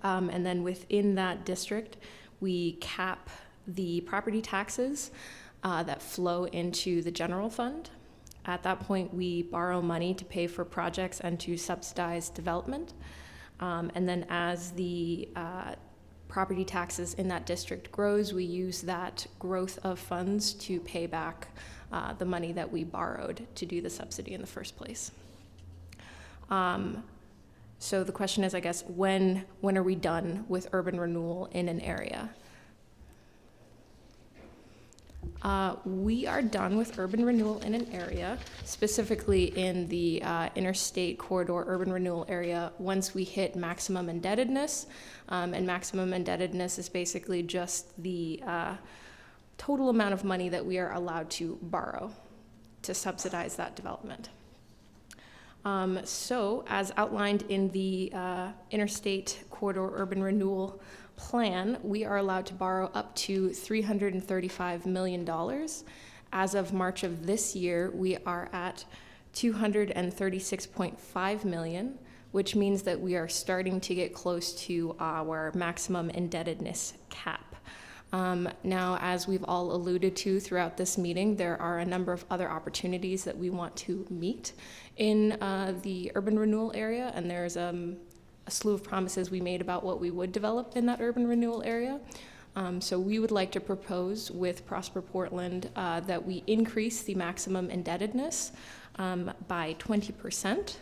And then within that district, we cap the property taxes that flow into the general fund. At that point, we borrow money to pay for projects and to subsidize development. And then as the property taxes in that district grows, we use that growth of funds to pay back the money that we borrowed to do the subsidy in the first place. So the question is, I guess, when are we done with urban renewal in an area? We are done with urban renewal in an area, specifically in the interstate corridor urban renewal area, once we hit maximum indebtedness. And maximum indebtedness is basically just the total amount of money that we are allowed to borrow to subsidize that development. So, as outlined in the Interstate Corridor Urban Renewal Plan, we are allowed to borrow up to $335 million. As of March of this year, we are at $236.5 million, which means that we are starting to get close to our maximum indebtedness cap. Now, as we've all alluded to throughout this meeting, there are a number of other opportunities that we want to meet in the urban renewal area, and there's a slew of promises we made about what we would develop in that urban renewal area. So we would like to propose with Prosper Portland that we increase the maximum indebtedness by 20%.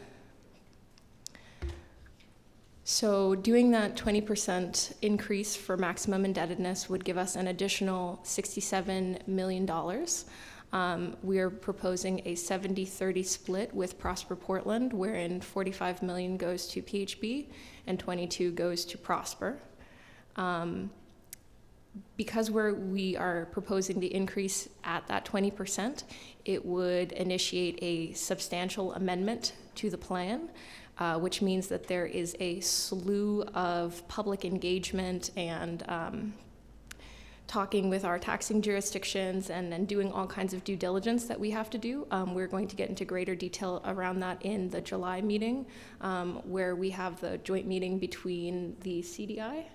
So doing that 20% increase for maximum indebtedness would give us an additional $67 million. We are proposing a 70-30 split with Prosper Portland, wherein $45 million goes to PHB and 22 goes to Prosper. Because we are proposing the increase at that 20%, it would initiate a substantial amendment to the plan, which means that there is a slew of public engagement and talking with our taxing jurisdictions and doing all kinds of due diligence that we have to do. We're going to get into greater detail around that in the July meeting, where we have the joint meeting between the CDI,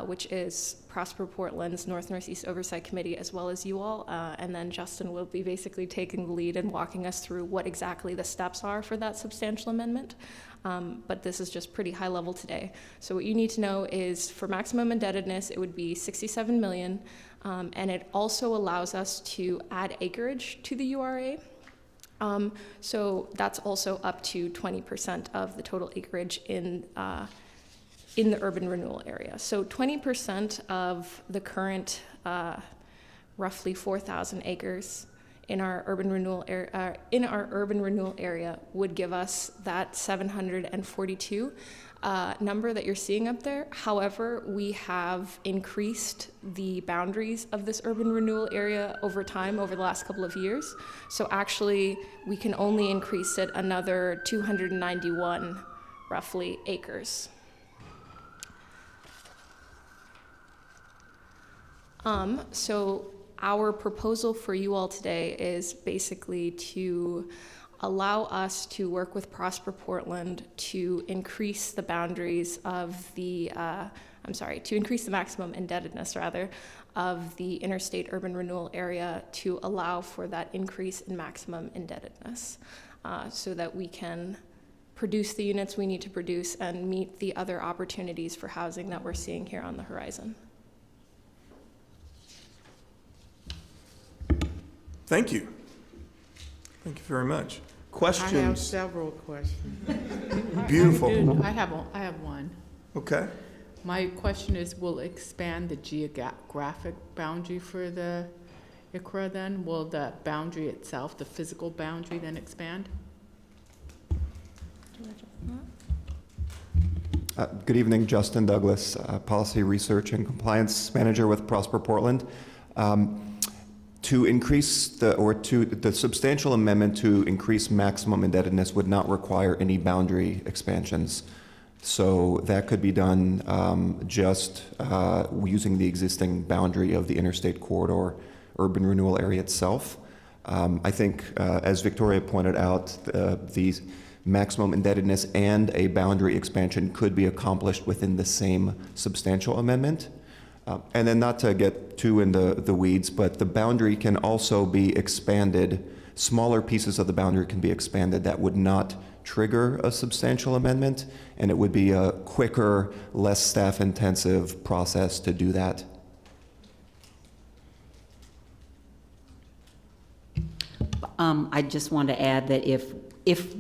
which is Prosper Portland's North-Northeast Oversight Committee, as well as you all. And then Justin will be basically taking the lead and walking us through what exactly the steps are for that substantial amendment. But this is just pretty high level today. So what you need to know is for maximum indebtedness, it would be $67 million. And it also allows us to add acreage to the URA. So that's also up to 20% of the total acreage in the urban renewal area. So 20% of the current roughly 4,000 acres in our urban renewal area would give us that 742 number that you're seeing up there. However, we have increased the boundaries of this urban renewal area over time, over the last couple of years. So actually, we can only increase it another 291 roughly acres. So our proposal for you all today is basically to allow us to work with Prosper Portland to increase the boundaries of the, to increase the maximum indebtedness rather of the interstate urban renewal area to allow for that increase in maximum indebtedness so that we can produce the units we need to produce and meet the other opportunities for housing that we're seeing here on the horizon. Thank you. Thank you very much. Questions? I have several questions. Beautiful. I have one. Okay. My question is, will it expand the geographic boundary for the ICRA then? Will the boundary itself, the physical boundary, then expand? Good evening, Justin Douglas, Policy Research and Compliance Manager with Prosper Portland. To increase the substantial amendment to increase maximum indebtedness would not require any boundary expansions. So that could be done just using the existing boundary of the interstate corridor urban renewal area itself. I think, as Victoria pointed out, the maximum indebtedness and a boundary expansion could be accomplished within the same substantial amendment. And then not to get too into the weeds, but the boundary can also be expanded. Smaller pieces of the boundary can be expanded that would not trigger a substantial amendment, and it would be a quicker, less staff-intensive process to do that. I just want to add that if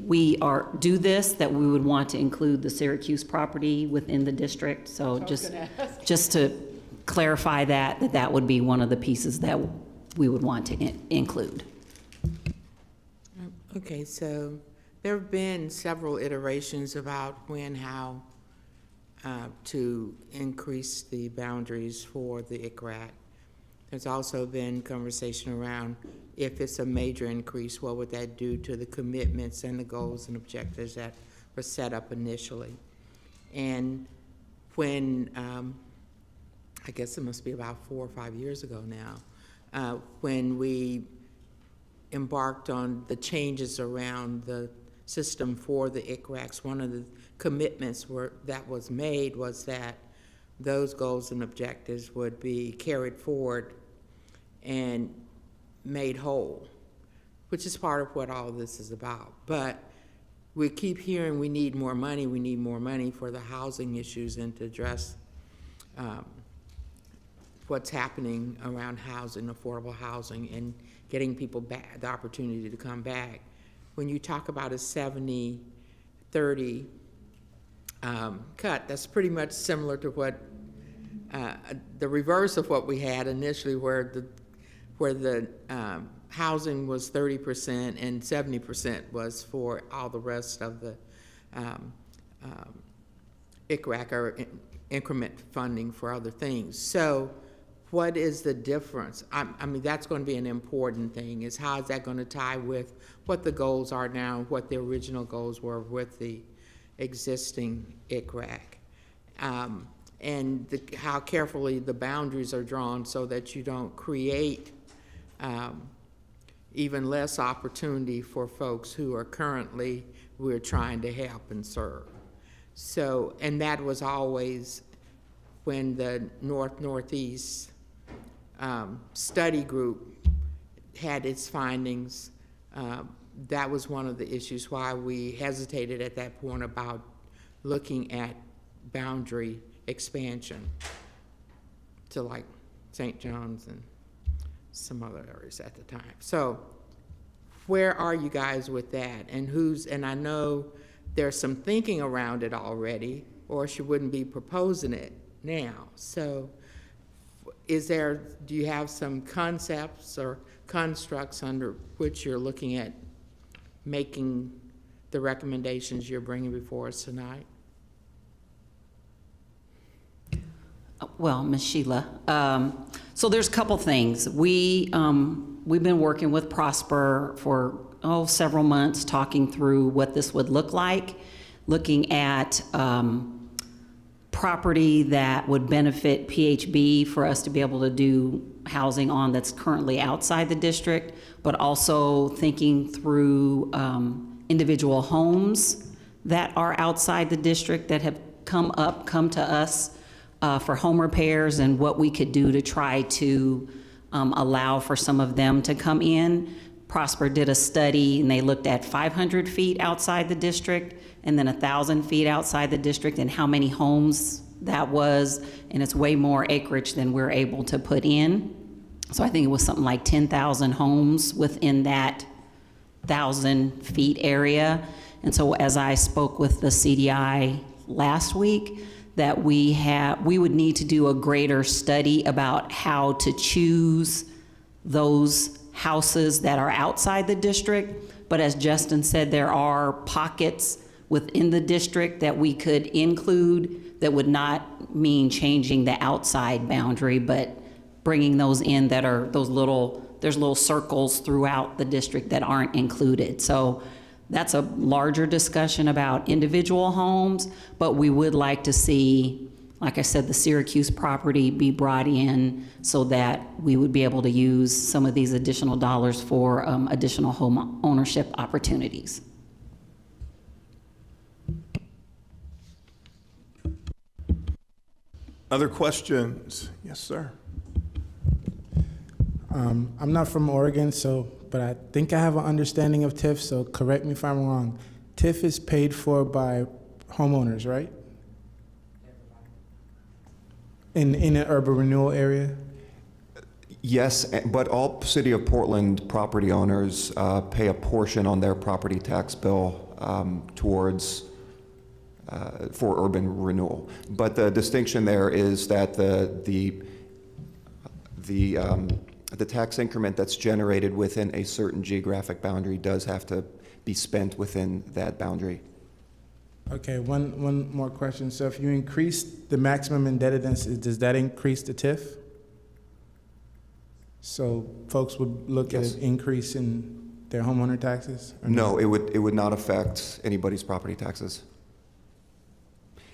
we do this, that we would want to include the Syracuse property within the district. So just to clarify that would be one of the pieces that we would want to include. Okay, so there have been several iterations about when, how to increase the boundaries for the ICRAT. There's also been conversation around if it's a major increase, what would that do to the commitments and the goals and objectives that were set up initially? And when, I guess it must be about 4 or 5 years ago now, when we embarked on the changes around the system for the ICRACs, one of the commitments that was made was that those goals and objectives would be carried forward and made whole, which is part of what all of this is about. But we keep hearing we need more money for the housing issues and to address what's happening around housing, affordable housing, and getting people back, the opportunity to come back. When you talk about a 70-30 cut, that's pretty much similar to what the reverse of what we had initially, where the housing was 30% and 70% was for all the rest of the ICRAC or increment funding for other things. So what is the difference? I mean, that's going to be an important thing, is how is that going to tie with what the goals are now, what the original goals were with the existing ICRAC, and how carefully the boundaries are drawn so that you don't create even less opportunity for folks who are currently we're trying to help and serve. So, and that was always when the Northeast study group had its findings. That was one of the issues why we hesitated at that point about looking at boundary expansion to like St. John's and some other areas at the time. So where are you guys with that? And I know there's some thinking around it already, or she wouldn't be proposing it now. So do you have some concepts or constructs under which you're looking at making the recommendations you're bringing before us tonight? Well, Ms. Sheila, so there's a couple things. We've been working with Prosper for several months, talking through what this would look like, looking at property that would benefit PHB for us to be able to do housing on that's currently outside the district, but also thinking through individual homes that are outside the district that have come to us for home repairs, and what we could do to try to allow for some of them to come in. Prosper did a study and they looked at 500 feet outside the district and then 1,000 feet outside the district and how many homes that was, and it's way more acreage than we're able to put in. So I think it was something like 10,000 homes within that 1,000 feet area. And so as I spoke with the CDI last week, that we would need to do a greater study about how to choose those houses that are outside the district. But as Justin said, there are pockets within the district that we could include that would not mean changing the outside boundary, but bringing those in that are there's little circles throughout the district that aren't included. So that's a larger discussion about individual homes, but we would like to see, like I said, the Syracuse property be brought in so that we would be able to use some of these additional dollars for additional home ownership opportunities. Other questions? Yes, sir. I'm not from Oregon, but I think I have an understanding of TIF, so correct me if I'm wrong. TIF is paid for by homeowners, right? In an urban renewal area? Yes, but all City of Portland property owners pay a portion on their property tax bill towards for urban renewal. But the distinction there is that the tax increment that's generated within a certain geographic boundary does have to be spent within that boundary. Okay, one more question. So if you increase the maximum indebtedness, does that increase the TIF? So folks would look Yes. at an increase in their homeowner taxes? Or No, it would not affect anybody's property taxes.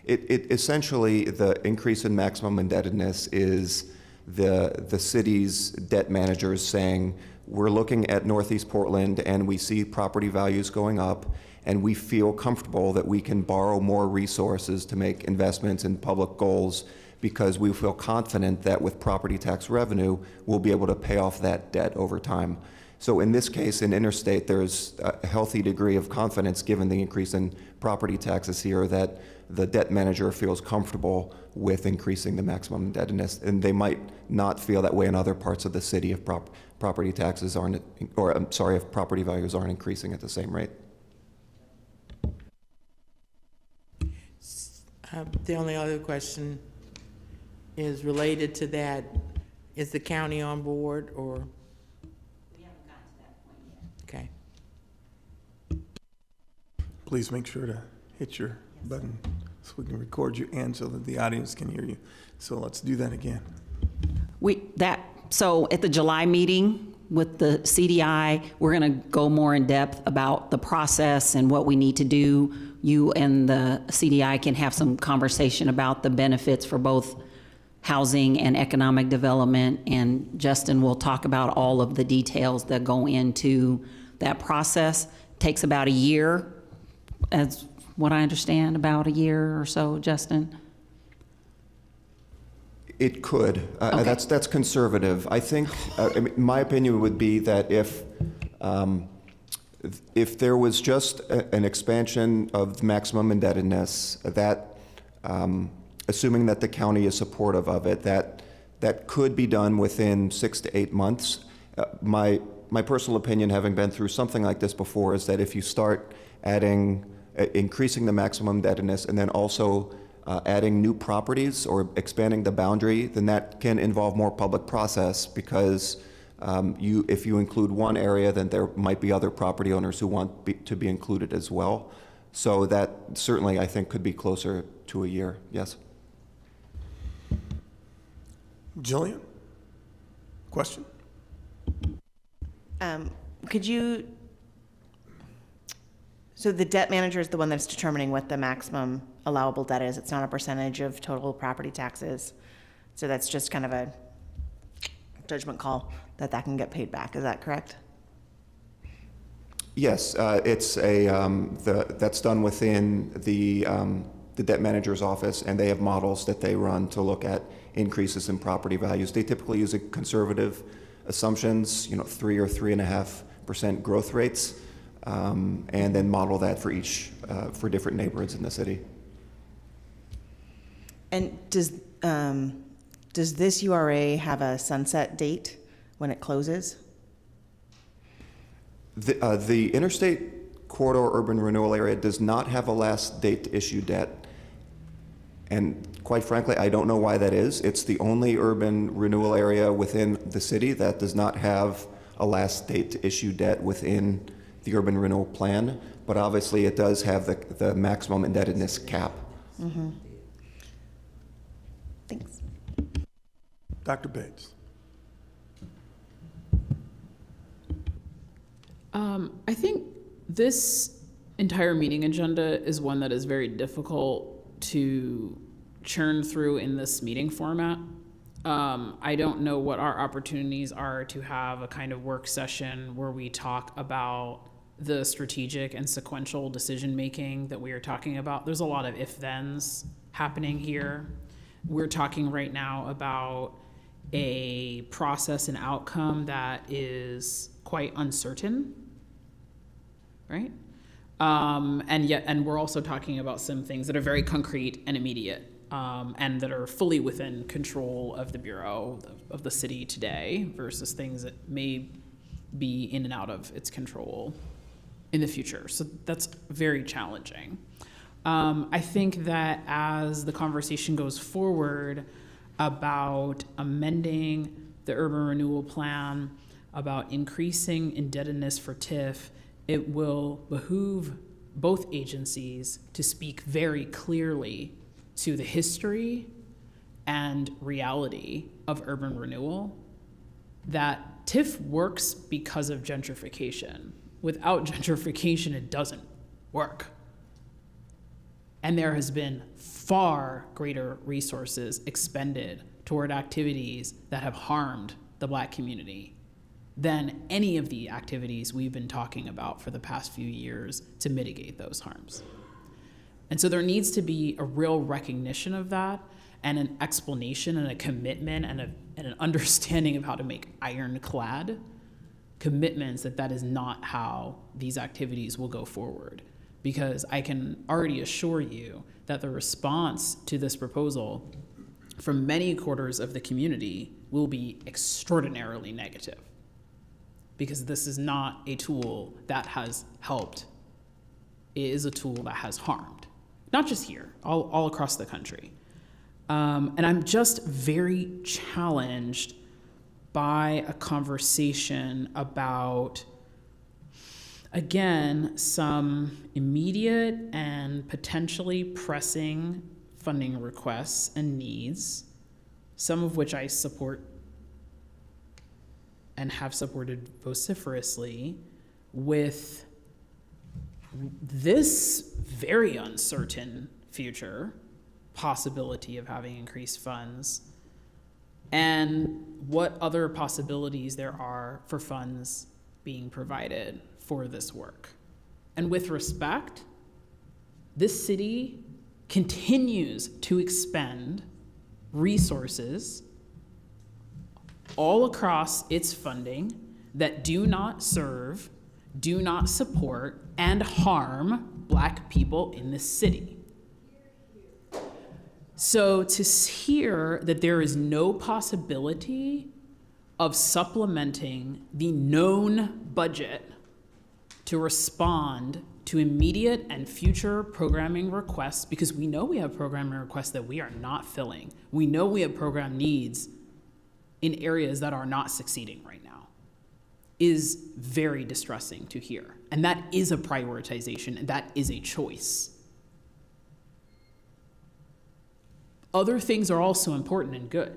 It essentially, the increase in maximum indebtedness is the city's debt managers saying, we're looking at Northeast Portland and we see property values going up, and we feel comfortable that we can borrow more resources to make investments in public goals because we feel confident that with property tax revenue, we'll be able to pay off that debt over time. So in this case, in Interstate, there's a healthy degree of confidence, given the increase in property taxes here, that the debt manager feels comfortable with increasing the maximum indebtedness. And they might not feel that way in other parts of the city if property taxes aren't, or I'm sorry, if property values aren't increasing at the same rate. The only other question is related to that. Is the county on board, or? We haven't gotten to that point yet. Okay. Please make sure to hit your button so we can record you and so that the audience can hear you. So let's do that again. So at the July meeting with the CDI, we're going to go more in depth about the process and what we need to do. You and the CDI can have some conversation about the benefits for both housing and economic development, and Justin will talk about all of the details that go into that process. Takes about a year, as what I understand, about a year or so, Justin? It could. Okay. That's conservative. I think, I mean, my opinion would be that if there was just an expansion of maximum indebtedness, that assuming that the county is supportive of it, that could be done within 6 to 8 months. My personal opinion, having been through something like this before, is that if you start increasing the maximum indebtedness and then also adding new properties or expanding the boundary, then that can involve more public process, because if you include one area, then there might be other property owners who want to be included as well. So that certainly, I think, could be closer to a year, yes. Jillian, question? Could you, so the debt manager is the one that's determining what the maximum allowable debt is. It's not a percentage of total property taxes. So that's just kind of a judgment call that can get paid back. Is that correct? Yes, it's that's done within the debt manager's office, and they have models that they run to look at increases in property values. They typically use a conservative assumptions, 3 or 3.5% growth rates, and then model that for for different neighborhoods in the city. And does this URA have a sunset date when it closes? The Interstate Corridor Urban Renewal Area does not have a last date to issue debt. And quite frankly, I don't know why that is. It's the only urban renewal area within the city that does not have a last date to issue debt within the urban renewal plan. But obviously, it does have the maximum indebtedness cap. Mm-hmm. Thanks. Dr. Bates. I think this entire meeting agenda is one that is very difficult to churn through in this meeting format. I don't know what our opportunities are to have a kind of work session where we talk about the strategic and sequential decision-making that we are talking about. There's a lot of if-thens happening here. We're talking right now about a process and outcome that is quite uncertain, right? And we're also talking about some things that are very concrete and immediate, and that are fully within control of the Bureau, of the city today, versus things that may be in and out of its control in the future. So that's very challenging. I think that as the conversation goes forward about amending the urban renewal plan, about increasing indebtedness for TIF, it will behoove both agencies to speak very clearly to the history and reality of urban renewal that TIF works because of gentrification. Without gentrification, it doesn't work. And there has been far greater resources expended toward activities that have harmed the Black community than any of the activities we've been talking about for the past few years to mitigate those harms. And so there needs to be a real recognition of that, and an explanation and a commitment and an understanding of how to make ironclad commitments that that is not how these activities will go forward. Because I can already assure you that the response to this proposal from many quarters of the community will be extraordinarily negative. Because this is not a tool that has helped. It is a tool that has harmed. Not just here, all across the country. And I'm just very challenged by a conversation about, again, some immediate and potentially pressing funding requests and needs, some of which I support and have supported vociferously, with this very uncertain future possibility of having increased funds, and what other possibilities there are for funds being provided for this work. And with respect, this city continues to expend resources all across its funding that do not serve, do not support, and harm Black people in this city. So to hear that there is no possibility of supplementing the known budget to respond to immediate and future programming requests, because we know we have programming requests that we are not filling. We know we have program needs in areas that are not succeeding right now, is very distressing to hear. And that is a prioritization, and that is a choice. Other things are also important and good.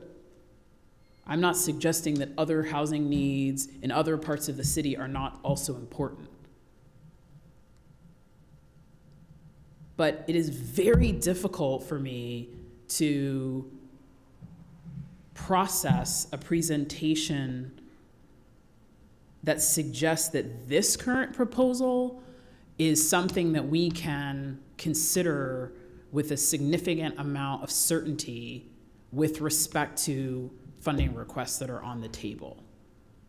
I'm not suggesting that other housing needs in other parts of the city are not also important. But it is very difficult for me to process a presentation that suggests that this current proposal is something that we can consider with a significant amount of certainty with respect to funding requests that are on the table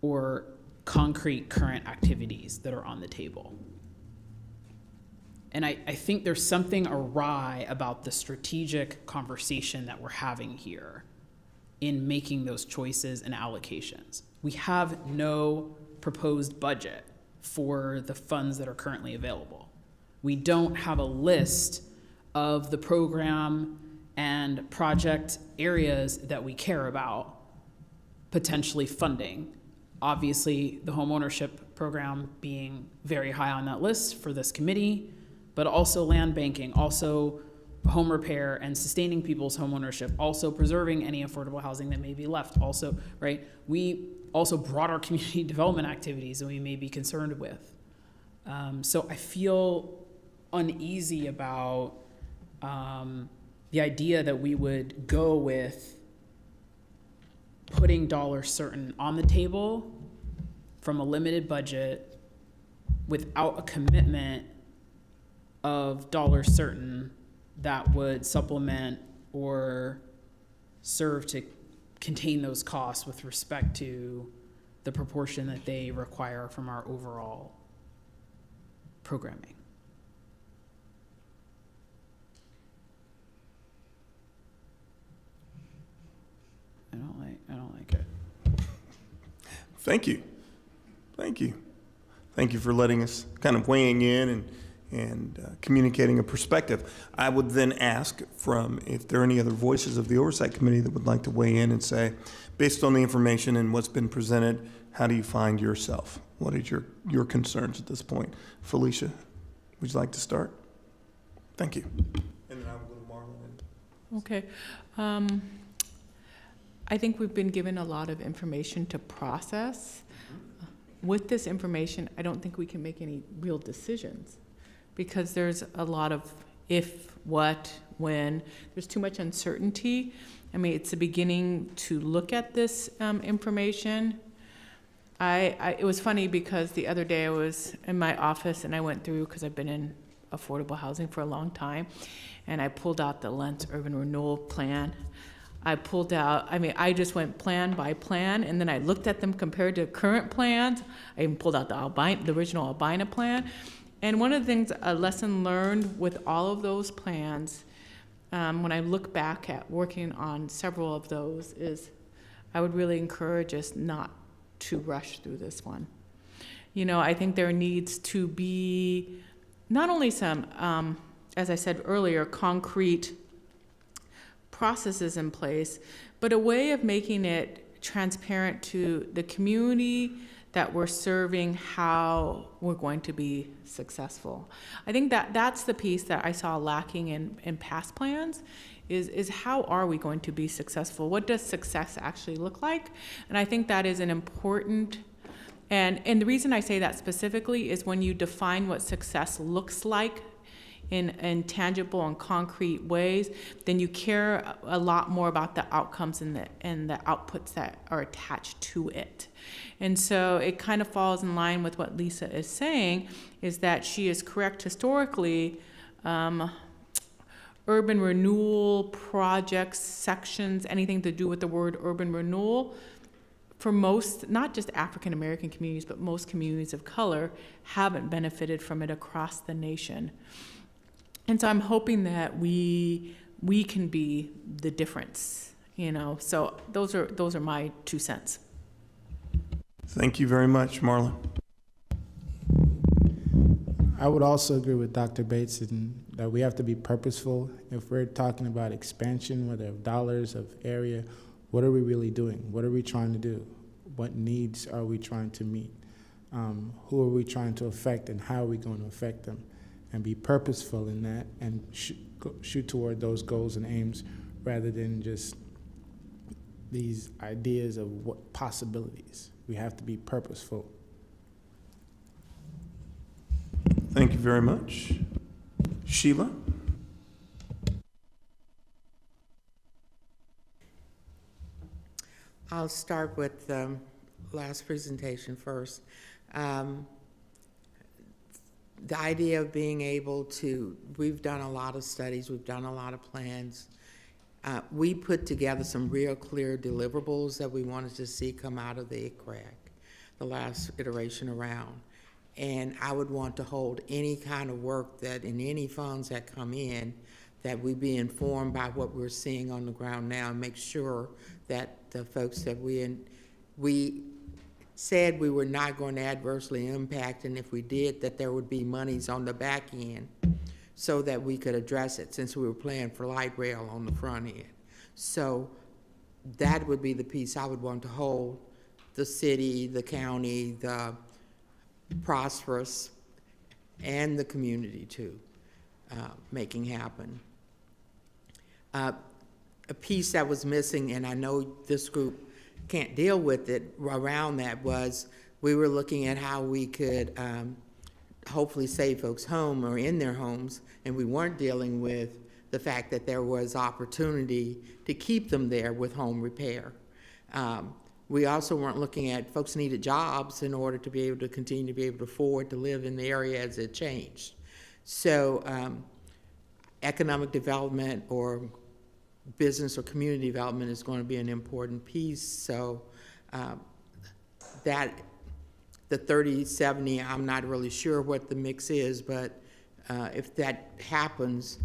or concrete current activities that are on the table. And I think there's something awry about the strategic conversation that we're having here in making those choices and allocations. We have no proposed budget for the funds that are currently available. We don't have a list of the program and project areas that we care about potentially funding. Obviously, the homeownership program being very high on that list for this committee, but also land banking, also home repair and sustaining people's homeownership, also preserving any affordable housing that may be left, also, right? We also broader community development activities that we may be concerned with. So I feel uneasy about the idea that we would go with putting dollars certain on the table from a limited budget without a commitment of dollars certain that would supplement or serve to contain those costs with respect to the proportion that they require from our overall programming. I don't like it. Thank you. Thank you. Thank you for letting us kind of weighing in and communicating a perspective. I would then ask if there are any other voices of the Oversight Committee that would like to weigh in and say, based on the information and what's been presented, how do you find yourself? What is your concerns at this point? Felicia, would you like to start? Thank you. And then I will go to Marlon. Okay. I think we've been given a lot of information to process. With this information, I don't think we can make any real decisions because there's a lot of if, what, when. There's too much uncertainty. I mean, it's the beginning to look at this information. It was funny because the other day I was in my office and I went through, because I've been in affordable housing for a long time, and I pulled out the Lentz Urban Renewal Plan. I just went plan by plan, and then I looked at them compared to current plans. I even pulled out the original Albina plan. And one of the things, a lesson learned with all of those plans, when I look back at working on several of those, is I would really encourage us not to rush through this one. You know, I think there needs to be not only some, as I said earlier, concrete processes in place, but a way of making it transparent to the community that we're serving how we're going to be successful. I think that's the piece that I saw lacking in past plans is how are we going to be successful? What does success actually look like? And I think that is an important, and the reason I say that specifically is when you define what success looks like in tangible and concrete ways, then you care a lot more about the outcomes and the outputs that are attached to it. And so it kind of falls in line with what Lisa is saying, is that she is correct historically. Urban renewal projects, sections, anything to do with the word urban renewal, for most, not just African American communities, but most communities of color haven't benefited from it across the nation. And so I'm hoping that we can be the difference, you know. So those are my 2 cents. Thank you very much, Marlon. I would also agree with Dr. Bates in that we have to be purposeful. If we're talking about expansion, whether of dollars, of area, what are we really doing? What are we trying to do? What needs are we trying to meet? Who are we trying to affect, and how are we going to affect them? And be purposeful in that and shoot toward those goals and aims rather than just these ideas of what possibilities. We have to be purposeful. Thank you very much. Sheila? I'll start with the last presentation first. The idea of being able to, we've done a lot of studies, we've done a lot of plans. We put together some real clear deliverables that we wanted to see come out of the ICRAC, the last iteration around. And I would want to hold any kind of work that in any funds that come in, that we be informed by what we're seeing on the ground now and make sure that the folks that we said we were not going to adversely impact, and if we did, that there would be monies on the back end so that we could address it, since we were planning for light rail on the front end. So that would be the piece I would want to hold the city, the county, the Prosperous, and the community to making happen. A piece that was missing, and I know this group can't deal with it around that, was we were looking at how we could hopefully save folks home or in their homes, and we weren't dealing with the fact that there was opportunity to keep them there with home repair. We also weren't looking at folks needed jobs in order to be able to continue to be able to afford to live in the area as it changed. So economic development or business or community development is going to be an important piece. So that the 30-70, I'm not really sure what the mix is, but if that happens,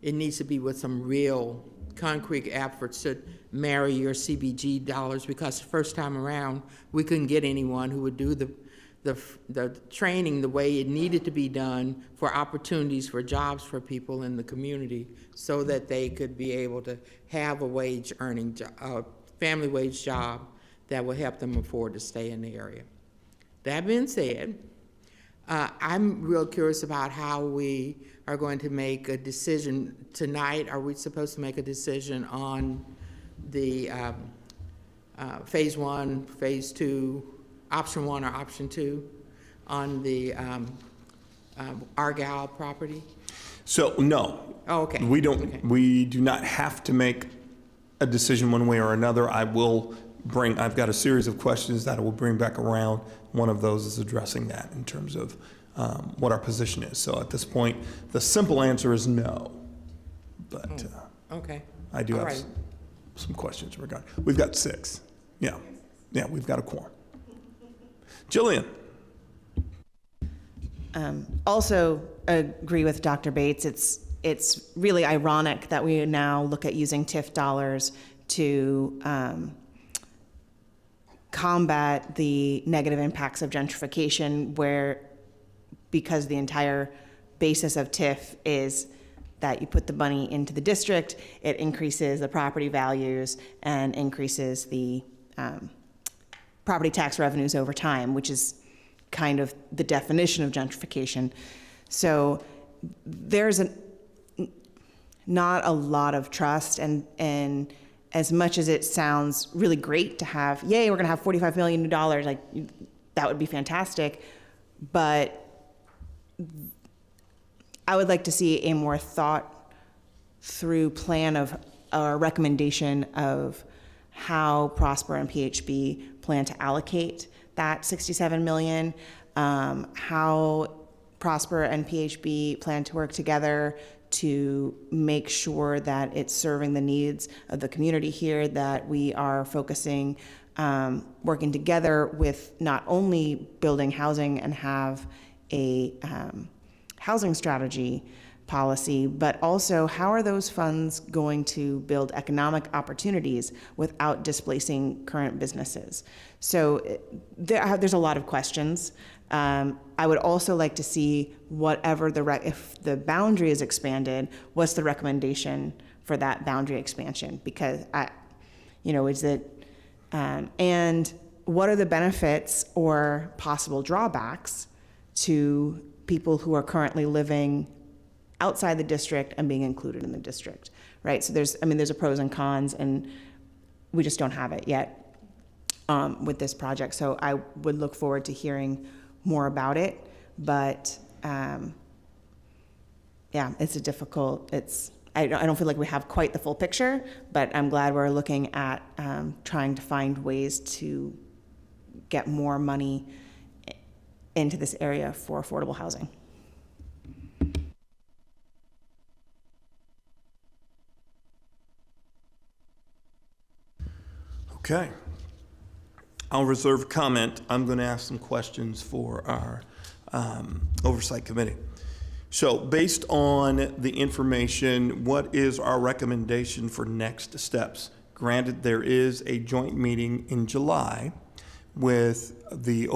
it needs to be with some real concrete efforts to marry your CBG dollars, because the first time around, we couldn't get anyone who would do the training the way it needed to be done for opportunities for jobs for people in the community, so that they could be able to have a wage earning family wage job that will help them afford to stay in the area. That being said, I'm real curious about how we are going to make a decision tonight. Are we supposed to make a decision on the phase one, phase two, option one or option two on the Argyle property? So, no. Oh, okay. We don't, Okay. we do not have to make a decision one way or another. I've got a series of questions that I will bring back around. One of those is addressing that in terms of what our position is. So at this point, the simple answer is no. But Okay. I do All have right. some questions regarding. We've got 6. Yeah. Yeah, we've got a quorum. Jillian. Also agree with Dr. Bates. It's really ironic that we now look at using TIF dollars to combat the negative impacts of gentrification, because the entire basis of TIF is that you put the money into the district, it increases the property values and increases the property tax revenues over time, which is kind of the definition of gentrification. So there's not a lot of trust, and as much as it sounds really great to have, yay, we're gonna have $45 million, like that would be fantastic, but I would like to see a more thought through plan of a recommendation of how Prosper and PHB plan to allocate that $67 million, how Prosper and PHB plan to work together to make sure that it's serving the needs of the community here, that we are focusing, working together with not only building housing and have a housing strategy policy, but also how are those funds going to build economic opportunities without displacing current businesses? So there's a lot of questions. I would also like to see if the boundary is expanded, what's the recommendation for that boundary expansion? Because and what are the benefits or possible drawbacks to people who are currently living outside the district and being included in the district, right? So there's a pros and cons, and we just don't have it yet with this project. So I would look forward to hearing more about it, but yeah, it's I don't feel like we have quite the full picture, but I'm glad we're looking at trying to find ways to get more money into this area for affordable housing. Okay. I'll reserve comment. I'm going to ask some questions for our Oversight Committee. So based on the information, what is our recommendation for next steps? Granted, there is a joint meeting in July with the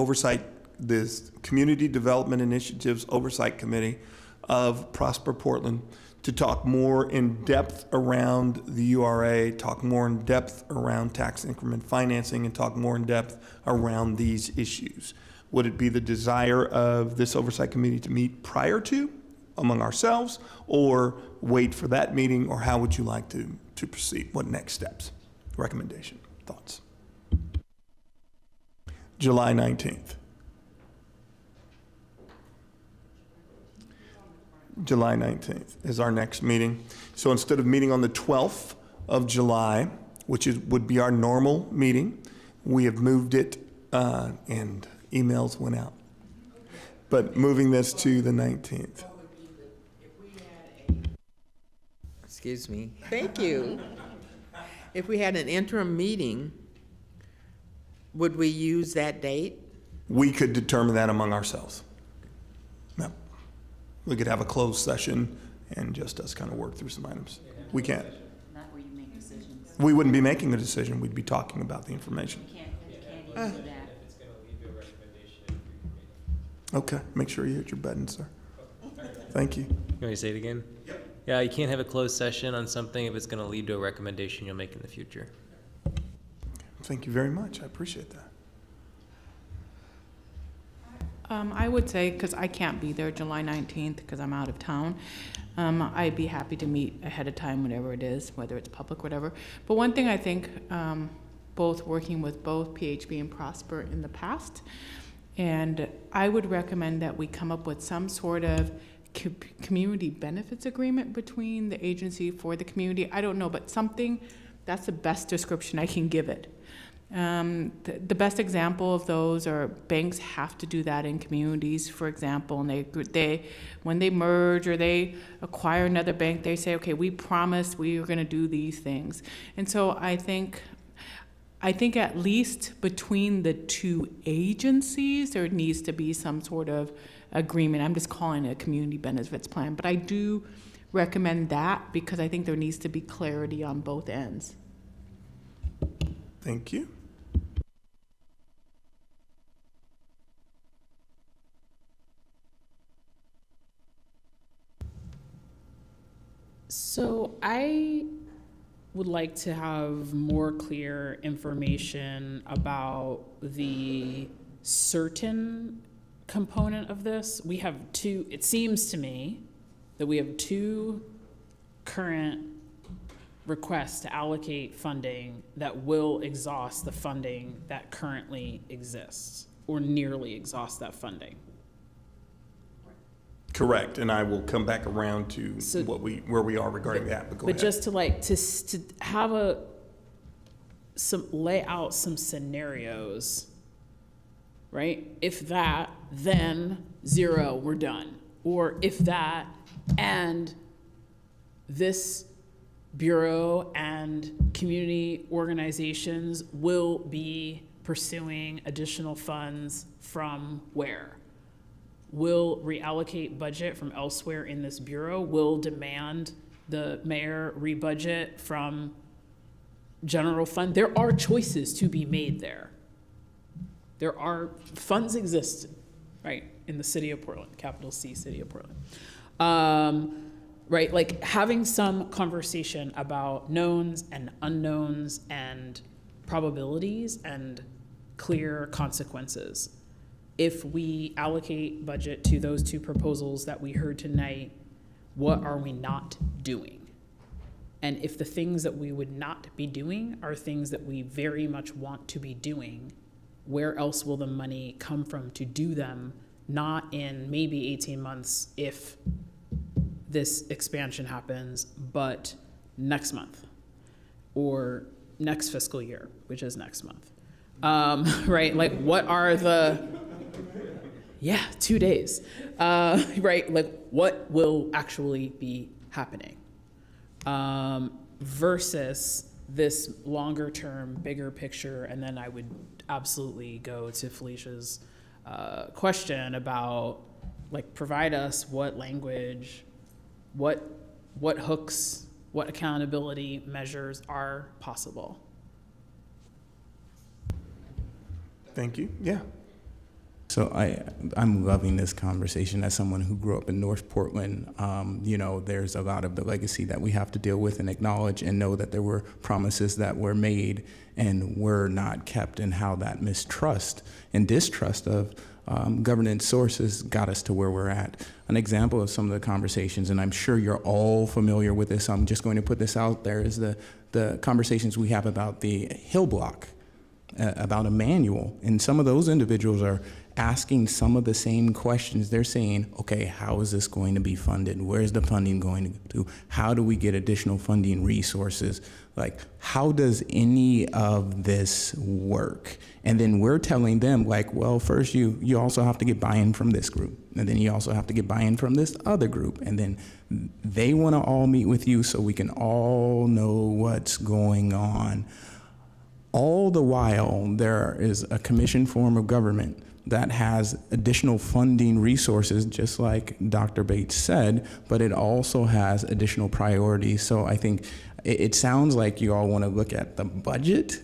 this Community Development Initiatives Oversight Committee of Prosper Portland to talk more in depth around the URA, talk more in depth around tax increment financing, and talk more in depth around these issues. Would it be the desire of this Oversight Committee to meet prior to, among ourselves, or wait for that meeting, or how would you like to proceed? What next steps? Recommendation, thoughts? July 19th. July 19th is our next meeting. So instead of meeting on the 12th of July, which would be our normal meeting, we have moved it, and emails went out. But moving this to the 19th. Excuse me. Thank you. If we had an interim meeting, would we use that date? We could determine that among ourselves. No. We could have a closed session and just us kind of work through some items. We can't. Not where you make decisions. We wouldn't be making a decision. We'd be talking about the information. You can't even do that. Okay. Make sure you hit your button, sir. Thank you. You want me to say it again? Yep. Yeah, you can't have a closed session on something if it's going to lead to a recommendation you'll make in the future. Thank you very much. I appreciate that. I would say, because I can't be there July 19th because I'm out of town, I'd be happy to meet ahead of time, whatever it is, whether it's public, whatever. But one thing I think both working with both PHB and Prosper in the past. And I would recommend that we come up with some sort of community benefits agreement between the agency for the community. I don't know, but something, that's the best description I can give it. The best example of those are banks have to do that in communities, for example, and they when they merge or they acquire another bank, they say, okay, we promise we are going to do these things. And so I think at least between the two agencies, there needs to be some sort of agreement. I'm just calling it a community benefits plan, but I do recommend that because I think there needs to be clarity on both ends. Thank you. So I would like to have more clear information about the certain component of this. We have two, it seems to me that we have two current requests to allocate funding that will exhaust the funding that currently exists or nearly exhaust that funding. Correct, and I will come back around to where we are regarding that. But go ahead. Just to have lay out some scenarios, right? If that, then zero, we're done. Or if that, and this bureau and community organizations will be pursuing additional funds from where? Will reallocate budget from elsewhere in this bureau, will demand the mayor rebudget from general fund. There are choices to be made there. There are funds exist, right, in the city of Portland, capital C, city of Portland. Right, like having some conversation about knowns and unknowns and probabilities and clear consequences. If we allocate budget to those two proposals that we heard tonight, what are we not doing? And if the things that we would not be doing are things that we very much want to be doing, where else will the money come from to do them? Not in maybe 18 months if this expansion happens, but next month or next fiscal year, which is next month. Right, like what are the, 2 days, right, like what will actually be happening versus this longer term, bigger picture. And then I would absolutely go to Felicia's question about like provide us what language, what hooks, what accountability measures are possible. Thank you. Yeah. So I'm loving this conversation as someone who grew up in North Portland. There's a lot of the legacy that we have to deal with and acknowledge and know that there were promises that were made and were not kept, and how that mistrust and distrust of governance sources got us to where we're at. An example of some of the conversations, and I'm sure you're all familiar with this, I'm just going to put this out there, is the conversations we have about the Hill Block, about a manual. And some of those individuals are asking some of the same questions. They're saying, okay, how is this going to be funded? Where's the funding going to? How do we get additional funding resources? Like, how does any of this work? And then we're telling them, like, well, first you also have to get buy-in from this group. And then you also have to get buy-in from this other group. And then they want to all meet with you so we can all know what's going on. All the while, there is a commission form of government that has additional funding resources, just like Dr. Bates said, but it also has additional priorities. So I think it sounds like you all want to look at the budget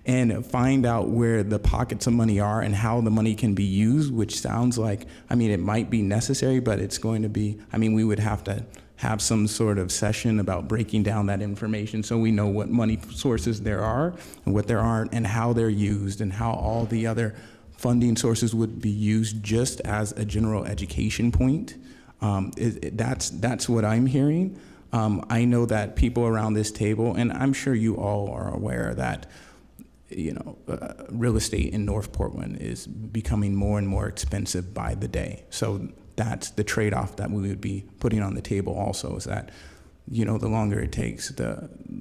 and find out where the pockets of money are and how the money can be used, which sounds like, it might be necessary, but it's going to be, we would have to have some sort of session about breaking down that information so we know what money sources there are and what there aren't, and how they're used, and how all the other funding sources would be used just as a general education point. That's what I'm hearing. I know that people around this table, and I'm sure you all are aware that real estate in North Portland is becoming more and more expensive by the day. So that's the trade-off that we would be putting on the table also, is that, the longer it takes,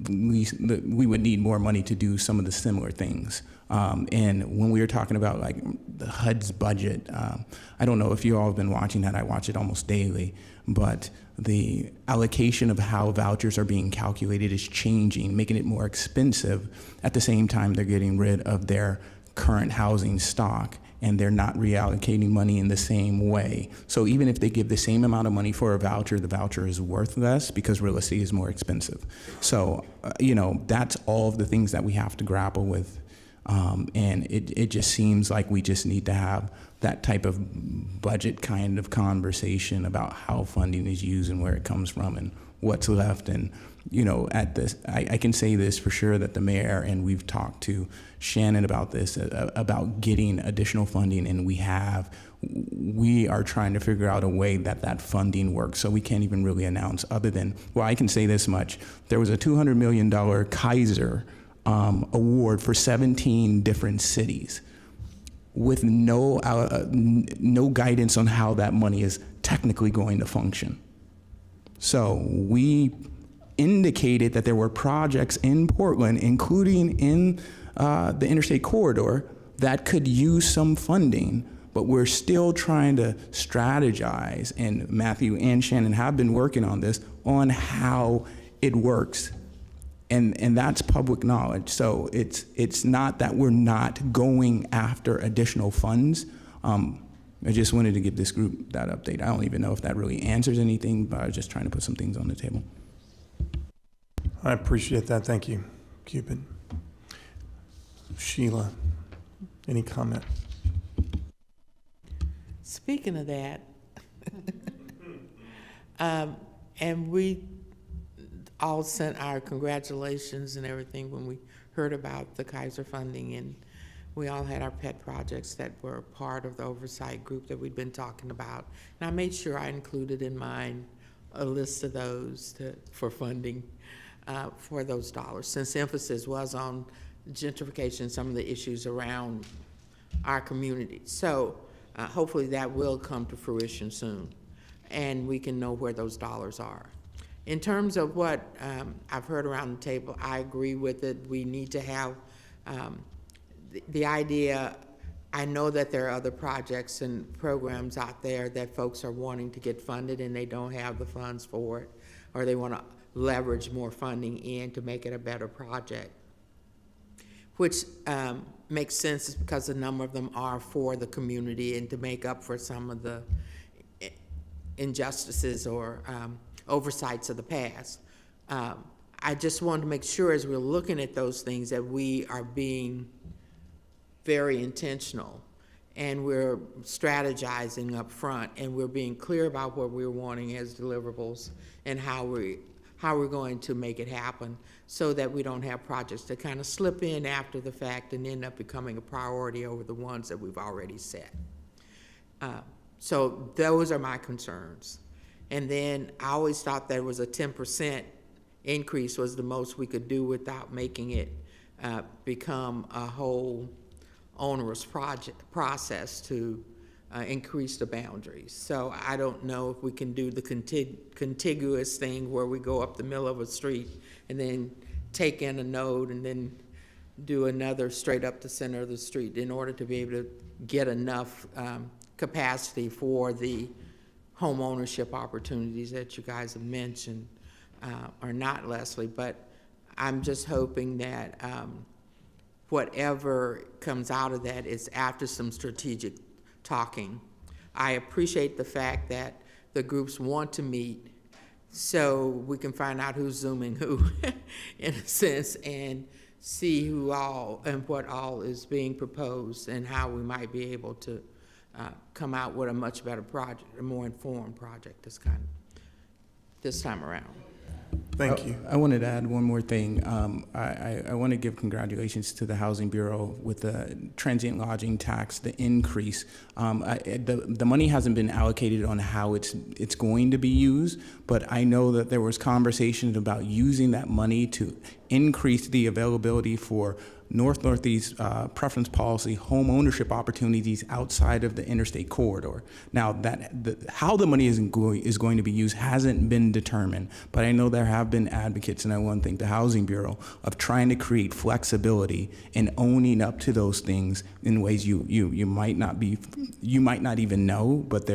we would need more money to do some of the similar things. And when we were talking about like the HUD's budget, I don't know if you all have been watching that. I watch it almost daily, but the allocation of how vouchers are being calculated is changing, making it more expensive. At the same time, they're getting rid of their current housing stock, and they're not reallocating money in the same way. So even if they give the same amount of money for a voucher, the voucher is worth less because real estate is more expensive. So, that's all of the things that we have to grapple with. And it just seems like we just need to have that type of budget kind of conversation about how funding is used and where it comes from and what's left. And, at this, I can say this for sure, that the mayor, and we've talked to Shannon about this, about getting additional funding, and we are trying to figure out a way that funding works. So we can't even really announce other than, well, I can say this much. There was a $200 million Kaiser award for 17 different cities with no guidance on how that money is technically going to function. So we indicated that there were projects in Portland, including in the interstate corridor, that could use some funding, but we're still trying to strategize, and Matthew and Shannon have been working on this, on how it works. And that's public knowledge. So it's not that we're not going after additional funds. I just wanted to give this group that update. I don't even know if that really answers anything, but I was just trying to put some things on the table. I appreciate that. Thank you, Cupid. Sheila, any comment? Speaking of that, and we all sent our congratulations and everything when we heard about the Kaiser funding, and we all had our pet projects that were part of the oversight group that we'd been talking about. And I made sure I included in mine a list of those for funding for those dollars, since the emphasis was on gentrification, some of the issues around our community. So hopefully that will come to fruition soon, and we can know where those dollars are. In terms of what I've heard around the table, I agree with it. We need to have the idea. I know that there are other projects and programs out there that folks are wanting to get funded and they don't have the funds for it, or they want to leverage more funding in to make it a better project, which makes sense because a number of them are for the community and to make up for some of the injustices or oversights of the past. I just wanted to make sure as we're looking at those things that we are being very intentional and we're strategizing up front and we're being clear about what we're wanting as deliverables and how we're going to make it happen, so that we don't have projects that kind of slip in after the fact and end up becoming a priority over the ones that we've already set. So those are my concerns. And then I always thought there was a 10% increase was the most we could do without making it become a whole onerous process to increase the boundaries. So I don't know if we can do the contiguous thing where we go up the middle of a street and then take in a node and then do another straight up the center of the street in order to be able to get enough capacity for the home ownership opportunities that you guys have mentioned, or not, Leslie, but I'm just hoping that whatever comes out of that is after some strategic talking. I appreciate the fact that the groups want to meet so we can find out who's Zooming who, in a sense, and see who all and what all is being proposed and how we might be able to come out with a much better project, a more informed project this time around. Thank you. I wanted to add one more thing. I want to give congratulations to the Housing Bureau with the transient lodging tax, the increase. The money hasn't been allocated on how it's going to be used, but I know that there was conversations about using that money to increase the availability for Northeast preference policy, home ownership opportunities outside of the interstate corridor. Now, how the money is going to be used hasn't been determined, but I know there have been advocates, and I want to thank the Housing Bureau, of trying to create flexibility and owning up to those things in ways you might not even know, but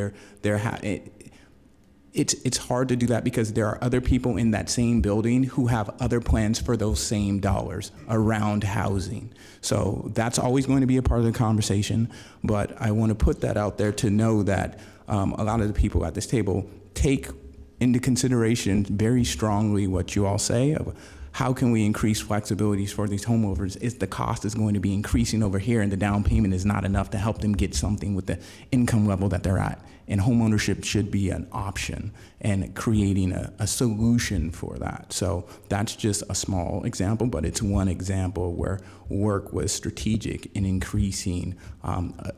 it's hard to do that because there are other people in that same building who have other plans for those same dollars around housing. So that's always going to be a part of the conversation, but I want to put that out there to know that a lot of the people at this table take into consideration very strongly what you all say of how can we increase flexibilities for these homeowners if the cost is going to be increasing over here and the down payment is not enough to help them get something with the income level that they're at. And homeownership should be an option and creating a solution for that. So that's just a small example, but it's one example where work was strategic in increasing,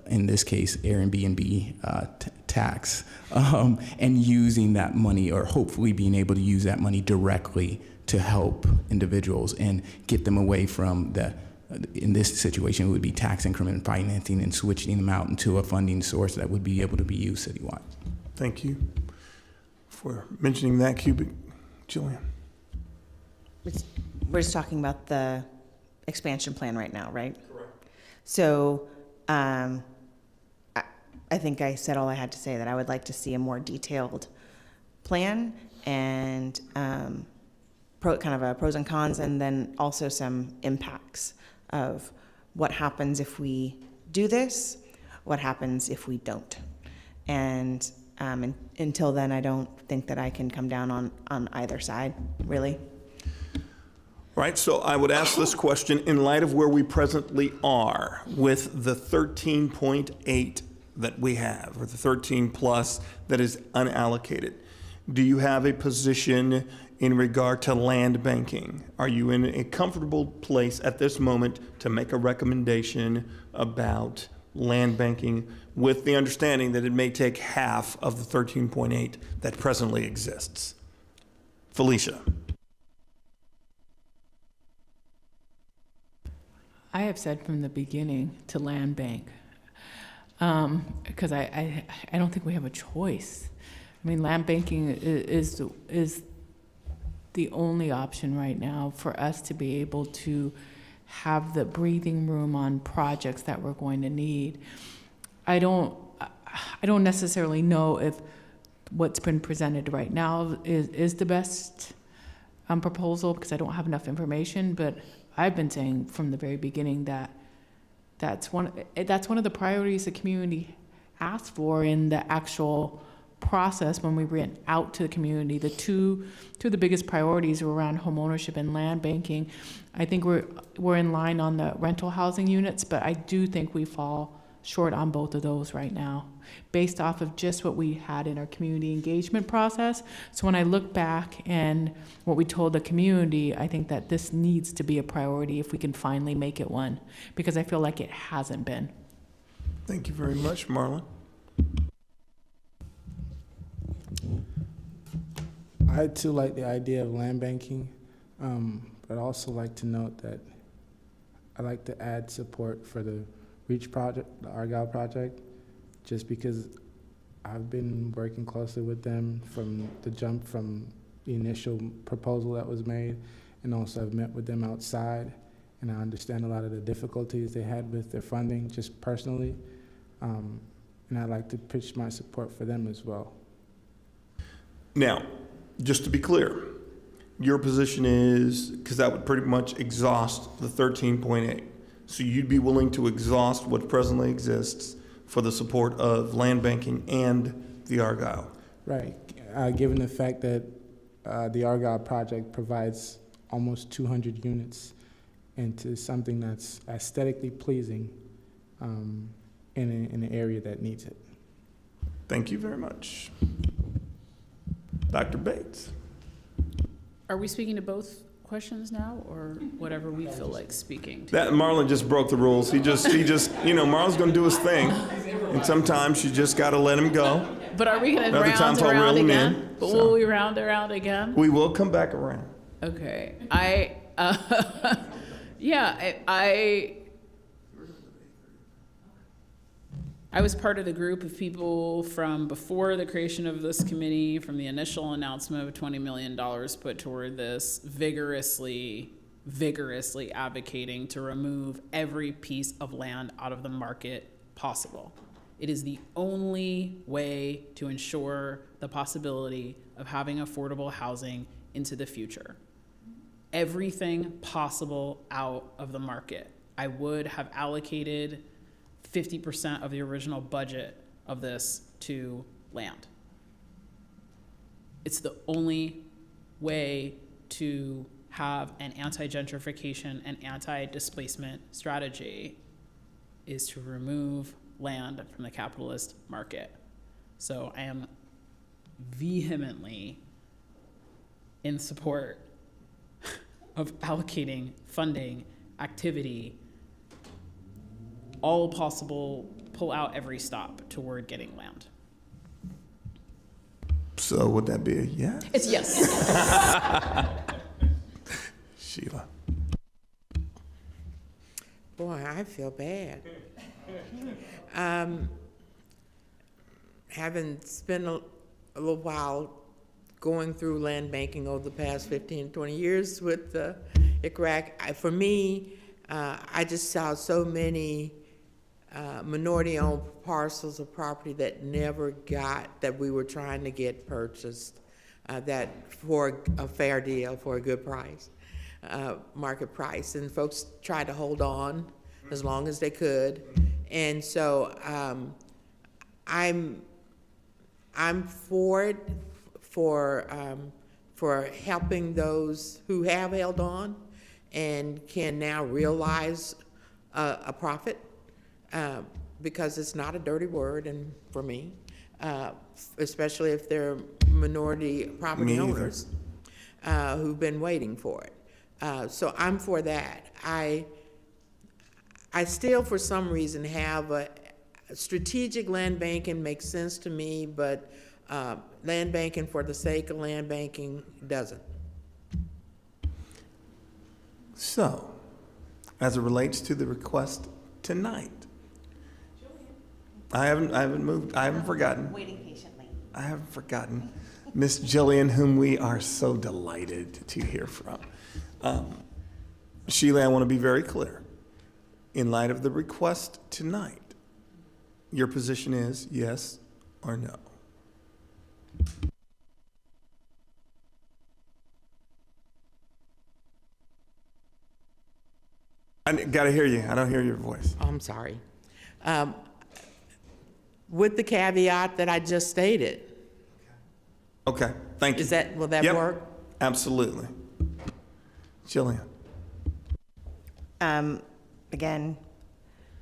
in this case, Airbnb tax, and using that money, or hopefully being able to use that money directly to help individuals and get them away from in this situation, it would be tax increment financing and switching them out into a funding source that would be able to be used citywide. Thank you for mentioning that, Cubic. Jillian. We're just talking about the expansion plan right now, right? Correct. So I think I said all I had to say, that I would like to see a more detailed plan and kind of a pros and cons, and then also some impacts of what happens if we do this, what happens if we don't. And until then, I don't think that I can come down on either side, really. Right, so I would ask this question in light of where we presently are with the 13.8 that we have, or the 13 plus that is unallocated. Do you have a position in regard to land banking? Are you in a comfortable place at this moment to make a recommendation about land banking with the understanding that it may take half of the 13.8 that presently exists? Felicia. I have said from the beginning to land bank, because I don't think we have a choice. I mean, land banking is the only option right now for us to be able to have the breathing room on projects that we're going to need. I don't necessarily know if what's been presented right now is the best proposal, because I don't have enough information, but I've been saying from the very beginning that that's one of the priorities the community asked for in the actual process when we went out to the community. The two of the biggest priorities were around home ownership and land banking. I think we're in line on the rental housing units, but I do think we fall short on both of those right now, based off of just what we had in our community engagement process. So when I look back and what we told the community, I think that this needs to be a priority if we can finally make it one, because I feel like it hasn't been. Thank you very much, Marlon. I too like the idea of land banking, but I also like to note that I like to add support for the REACH project, the Argyle project, just because I've been working closely with them from the jump from the initial proposal that was made, and also I've met with them outside, and I understand a lot of the difficulties they had with their funding just personally, and I'd like to pitch my support for them as well. Now, just to be clear, your position is, because that would pretty much exhaust the 13.8. So you'd be willing to exhaust what presently exists for the support of land banking and the Argyle? Right. Given the fact that the Argyle project provides almost 200 units into something that's aesthetically pleasing in an area that needs it. Thank you very much. Dr. Bates. Are we speaking to both questions now, or whatever we feel like speaking to? That Marlon just broke the rules. He just, Marlon's going to do his thing, and sometimes you just got to let him go. But are we going to Other round times I'll reel around him again? in, But so. will we round around again? We will come back around. Okay. Yeah, I was part of the group of people from before the creation of this committee, from the initial announcement of $20 million put toward this, vigorously advocating to remove every piece of land out of the market possible. It is the only way to ensure the possibility of having affordable housing into the future. Everything possible out of the market. I would have allocated 50% of the original budget of this to land. It's the only way to have an anti-gentrification and anti-displacement strategy is to remove land from the capitalist market. So I am vehemently in support of allocating funding, activity, all possible, pull out every stop toward getting land. So would that be a yes? It's yes. Sheila. Boy, I feel bad. Having spent a little while going through land banking over the past 15, 20 years with the ICRAC, for me, I just saw so many minority-owned parcels of property that never got, that we were trying to get purchased, that for a fair deal, for a good price, market price. And folks tried to hold on as long as they could. And so I'm for it, for helping those who have held on and can now realize a profit, because it's not a dirty word, and for me, especially if they're minority property owners who've been waiting for it. So I'm for that. I still, for some reason, have a strategic land banking makes sense to me, but land banking for the sake of land banking doesn't. So, as it relates to the request tonight, I haven't moved. I haven't forgotten. Waiting patiently. I haven't forgotten Miss Jillian, whom we are so delighted to hear from. Sheila, I want to be very clear. In light of the request tonight, your position is yes or no? I gotta hear you. I don't hear your voice. I'm sorry. With the caveat that I just stated. Okay, thank you. Will that work? Absolutely. Jillian. Again,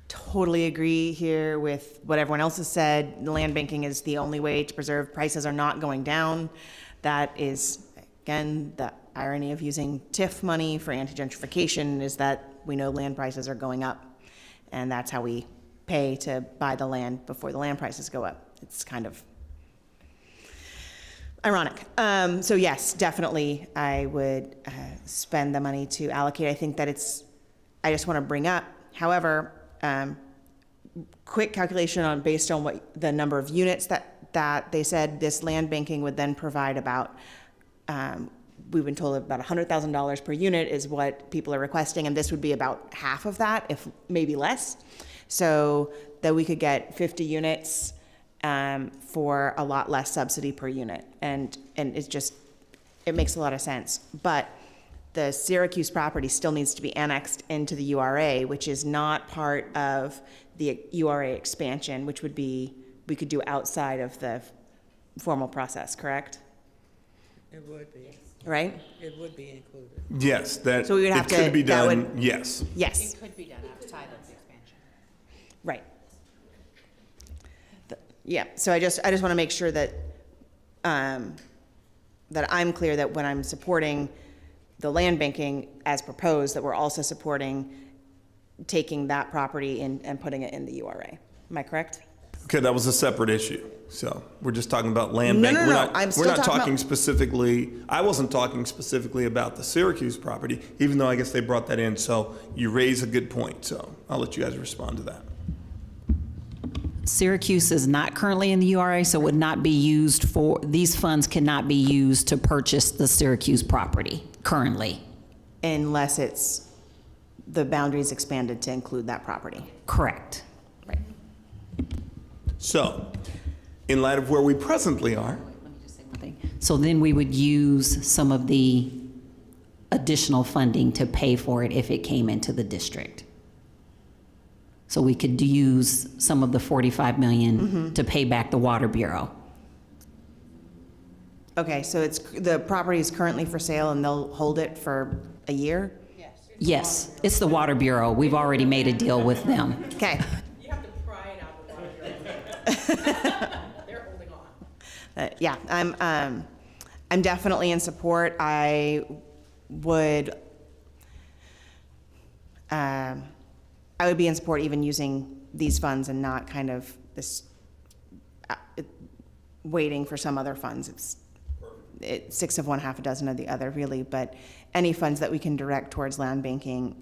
totally agree here with what everyone else has said. Land banking is the only way to preserve. Prices are not going down. That is, again, the irony of using TIF money for anti-gentrification is that we know land prices are going up, and that's how we pay to buy the land before the land prices go up. It's kind of ironic. So yes, definitely I would spend the money to allocate. I think that I just want to bring up, however, quick calculation based on what the number of units that they said this land banking would then provide about, we've been told about $100,000 per unit is what people are requesting, and this would be about half of that, if maybe less. So that we could get 50 units for a lot less subsidy per unit. And it makes a lot of sense. But the Syracuse property still needs to be annexed into the URA, which is not part of the URA expansion, which would be, we could do outside of the formal process, correct? It would be. Right? It would be included. Yes, that So we would have it to, could be that done. would- Yes. Yes, It could be done outside of the expansion. right. Yeah, so I just want to make sure that, that I'm clear that when I'm supporting the land banking as proposed, that we're also supporting taking that property and putting it in the URA. Am I correct? Okay, that was a separate issue. So we're just talking about land No, bank. no, We're no, not, I'm we're still not talking talking about- specifically, I wasn't talking specifically about the Syracuse property, even though I guess they brought that in. So you raise a good point. So I'll let you guys respond to that. Syracuse is not currently in the URA, so would not be used for, these funds cannot be used to purchase the Syracuse property currently. Unless it's, the boundaries expanded to include that property. Correct. Right. So in light of where we presently are, So then we would use some of the additional funding to pay for it if it came into the district. So we could use some of the 45 million to pay back the Water Bureau. Okay, so it's, the property is currently for sale and they'll hold it for a year? Yes, it's the Water Bureau. We've already made a deal with them. Okay. You have to pry it out of the Water Bureau. They're holding on. Yeah, I'm definitely in support. I would be in support even using these funds and not kind of this, waiting for some other funds. It's 6 of one, half a dozen of the other, really, but any funds that we can direct towards land banking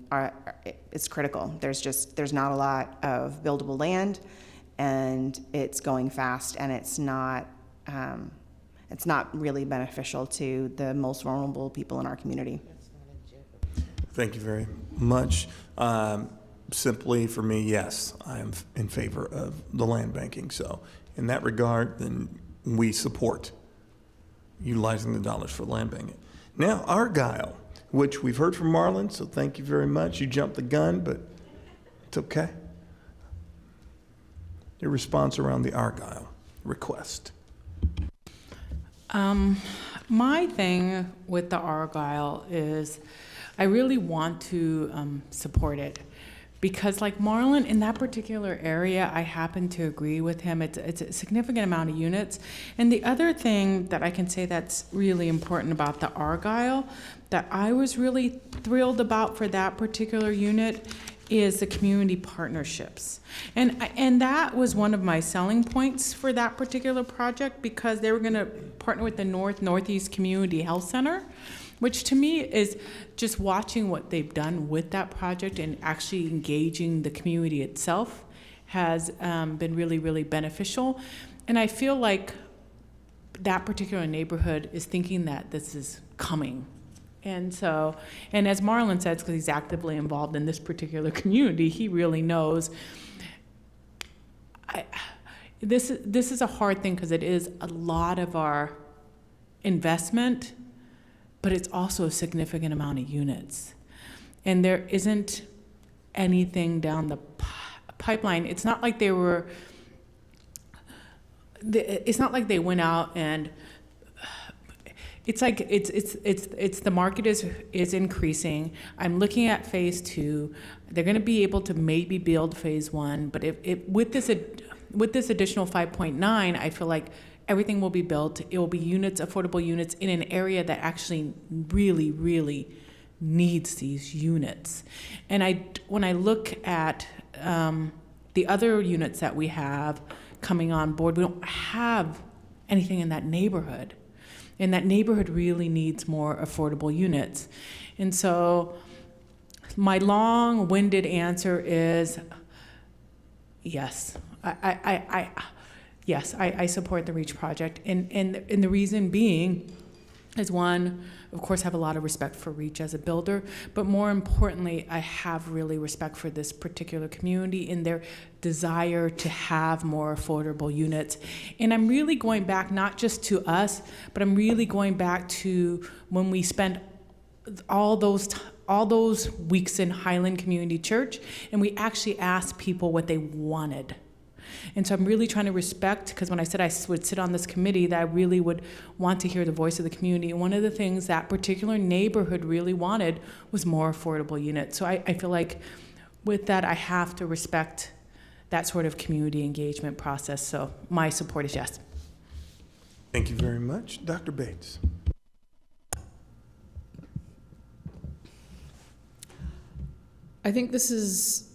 it's critical. There's not a lot of buildable land, and it's going fast, and it's not really beneficial to the most vulnerable people in our community. thank you very much. Simply for me, yes, I am in favor of the land banking. So in that regard, then we support utilizing the dollars for land banking. Now, Argyle, which we've heard from Marlon, so thank you very much. You jumped the gun, but it's okay. Your response around the Argyle request. My thing with the Argyle is I really want to support it. Because like Marlon, in that particular area, I happen to agree with him. It's a significant amount of units. And the other thing that I can say that's really important about the Argyle, that I was really thrilled about for that particular unit, is the community partnerships. And that was one of my selling points for that particular project, because they were gonna partner with the Northeast Community Health Center, which to me is just watching what they've done with that project and actually engaging the community itself has been really, really beneficial. And I feel like that particular neighborhood is thinking that this is coming. And so, and as Marlon says, because he's actively involved in this particular community, he really knows. This is a hard thing because it is a lot of our investment, but it's also a significant amount of units. And there isn't anything down the pipeline. It's not like they were, it's not like they went out and, it's like, it's the market is increasing. I'm looking at phase 2. They're gonna be able to maybe build phase 1, but with this additional 5.9, I feel like everything will be built. It will be units, affordable units, in an area that actually really, really needs these units. And when I look at the other units that we have coming on board, we don't have anything in that neighborhood. And that neighborhood really needs more affordable units. And so my long-winded answer is yes. Yes, I support the REACH project. And the reason being is, one, of course, have a lot of respect for REACH as a builder, but more importantly, I have really respect for this particular community and their desire to have more affordable units. And I'm really going back not just to us, but I'm really going back to when we spent all those weeks in Highland Community Church, and we actually asked people what they wanted. And so I'm really trying to respect, because when I said I would sit on this committee, that I really would want to hear the voice of the community. And one of the things that particular neighborhood really wanted was more affordable units. So I feel like with that, I have to respect that sort of community engagement process. So my support is yes. Thank you very much. Dr. Bates. I think this is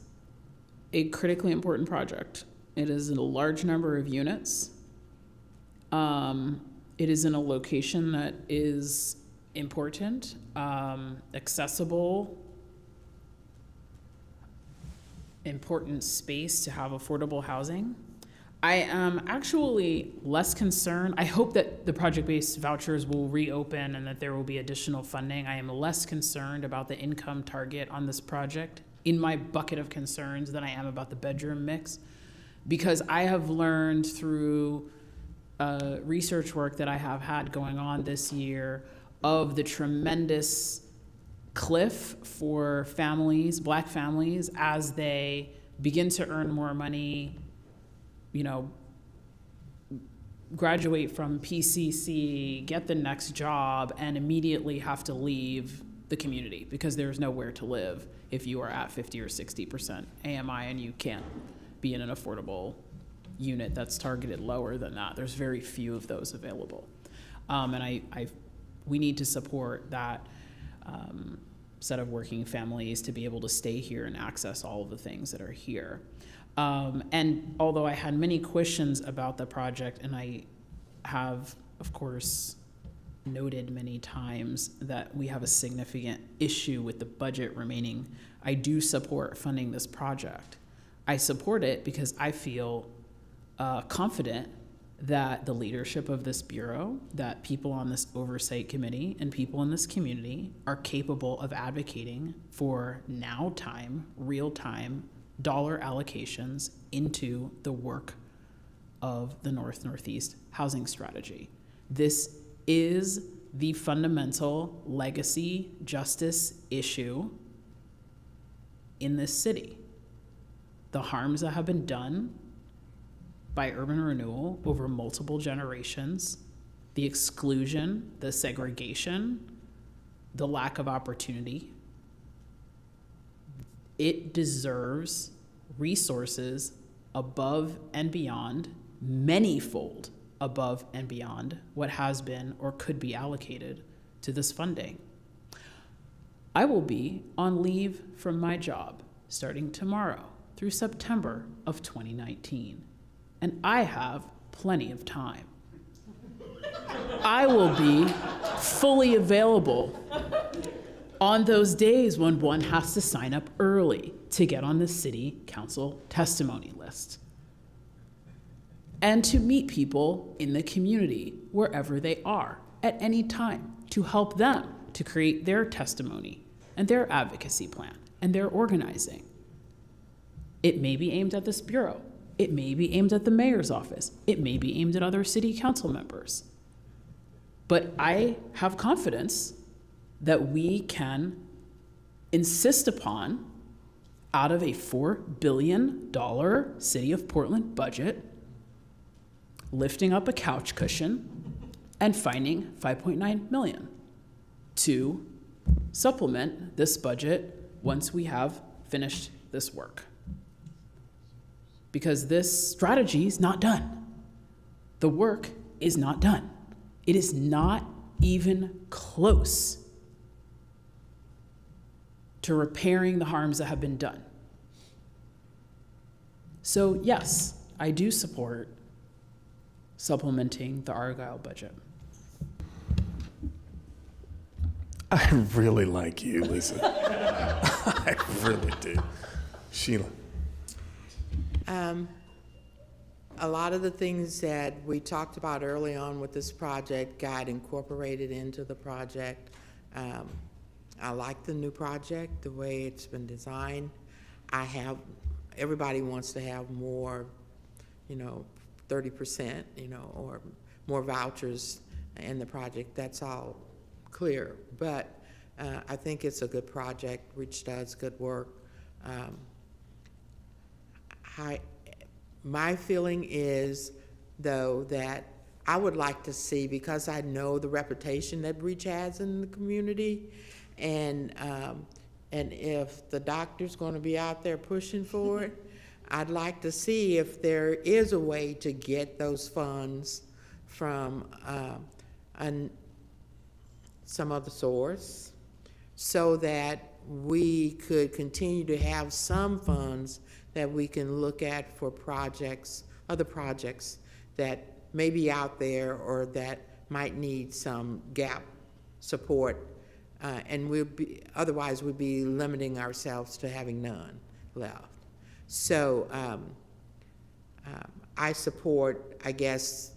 a critically important project. It is a large number of units. It is in a location that is important, accessible, important space to have affordable housing. I am actually less concerned. I hope that the project-based vouchers will reopen and that there will be additional funding. I am less concerned about the income target on this project in my bucket of concerns than I am about the bedroom mix, because I have learned through research work that I have had going on this year of the tremendous cliff for families, Black families, as they begin to earn more money, you know, graduate from PCC, get the next job, and immediately have to leave the community because there's nowhere to live if you are at 50 or 60% AMI and you can't be in an affordable unit that's targeted lower than that. There's very few of those available. And we need to support that set of working families to be able to stay here and access all of the things that are here. And although I had many questions about the project, and I have, of course, noted many times that we have a significant issue with the budget remaining, I do support funding this project. I support it because I feel confident that the leadership of this bureau, that people on this oversight committee and people in this community are capable of advocating for now time, real time, dollar allocations into the work of the North-Northeast housing strategy. This is the fundamental legacy justice issue in this city. The harms that have been done by urban renewal over multiple generations, the exclusion, the segregation, the lack of opportunity, it deserves resources above and beyond, manyfold above and beyond what has been or could be allocated to this funding. I will be on leave from my job starting tomorrow through September of 2019, and I have plenty of time. I will be fully available on those days when one has to sign up early to get on the city council testimony list, and to meet people in the community wherever they are at any time to help them to create their testimony and their advocacy plan and their organizing. It may be aimed at this bureau. It may be aimed at the mayor's office. It may be aimed at other city council members. But I have confidence that we can insist upon, out of a $4 billion City of Portland budget, lifting up a couch cushion and finding $5.9 million to supplement this budget once we have finished this work. Because this strategy is not done. The work is not done. It is not even close to repairing the harms that have been done. So yes, I do support supplementing the Argyle budget. I really like you, Lisa. I really do. Sheila. A lot of the things that we talked about early on with this project got incorporated into the project. I like the new project, the way it's been designed. Everybody wants to have more, 30%, or more vouchers in the project. That's all clear. But I think it's a good project. Reach does good work. My feeling is, though, that I would like to see, because I know the reputation that Reach has in the community, and if the doctor's going to be out there pushing for it, I'd like to see if there is a way to get those funds from some other source, so that we could continue to have some funds that we can look at for projects, other projects that may be out there or that might need some gap support. And otherwise we'd be limiting ourselves to having none left. So I support, I guess,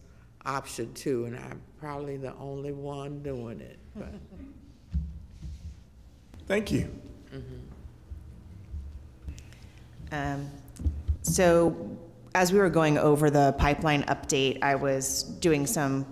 option 2, and I'm probably the only one doing it. But. Thank you. So as we were going over the pipeline update, I was doing some,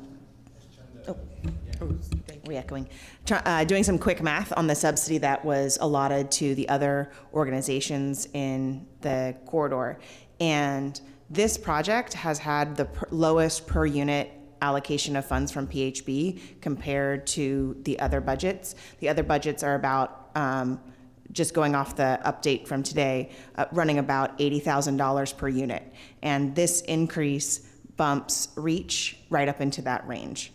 doing some quick math on the subsidy that was allotted to the other organizations in the corridor. And this project has had the lowest per unit allocation of funds from PHB compared to the other budgets. The other budgets are about, just going off the update from today, running about $80,000 per unit. And this increase bumps REACH right up into that range.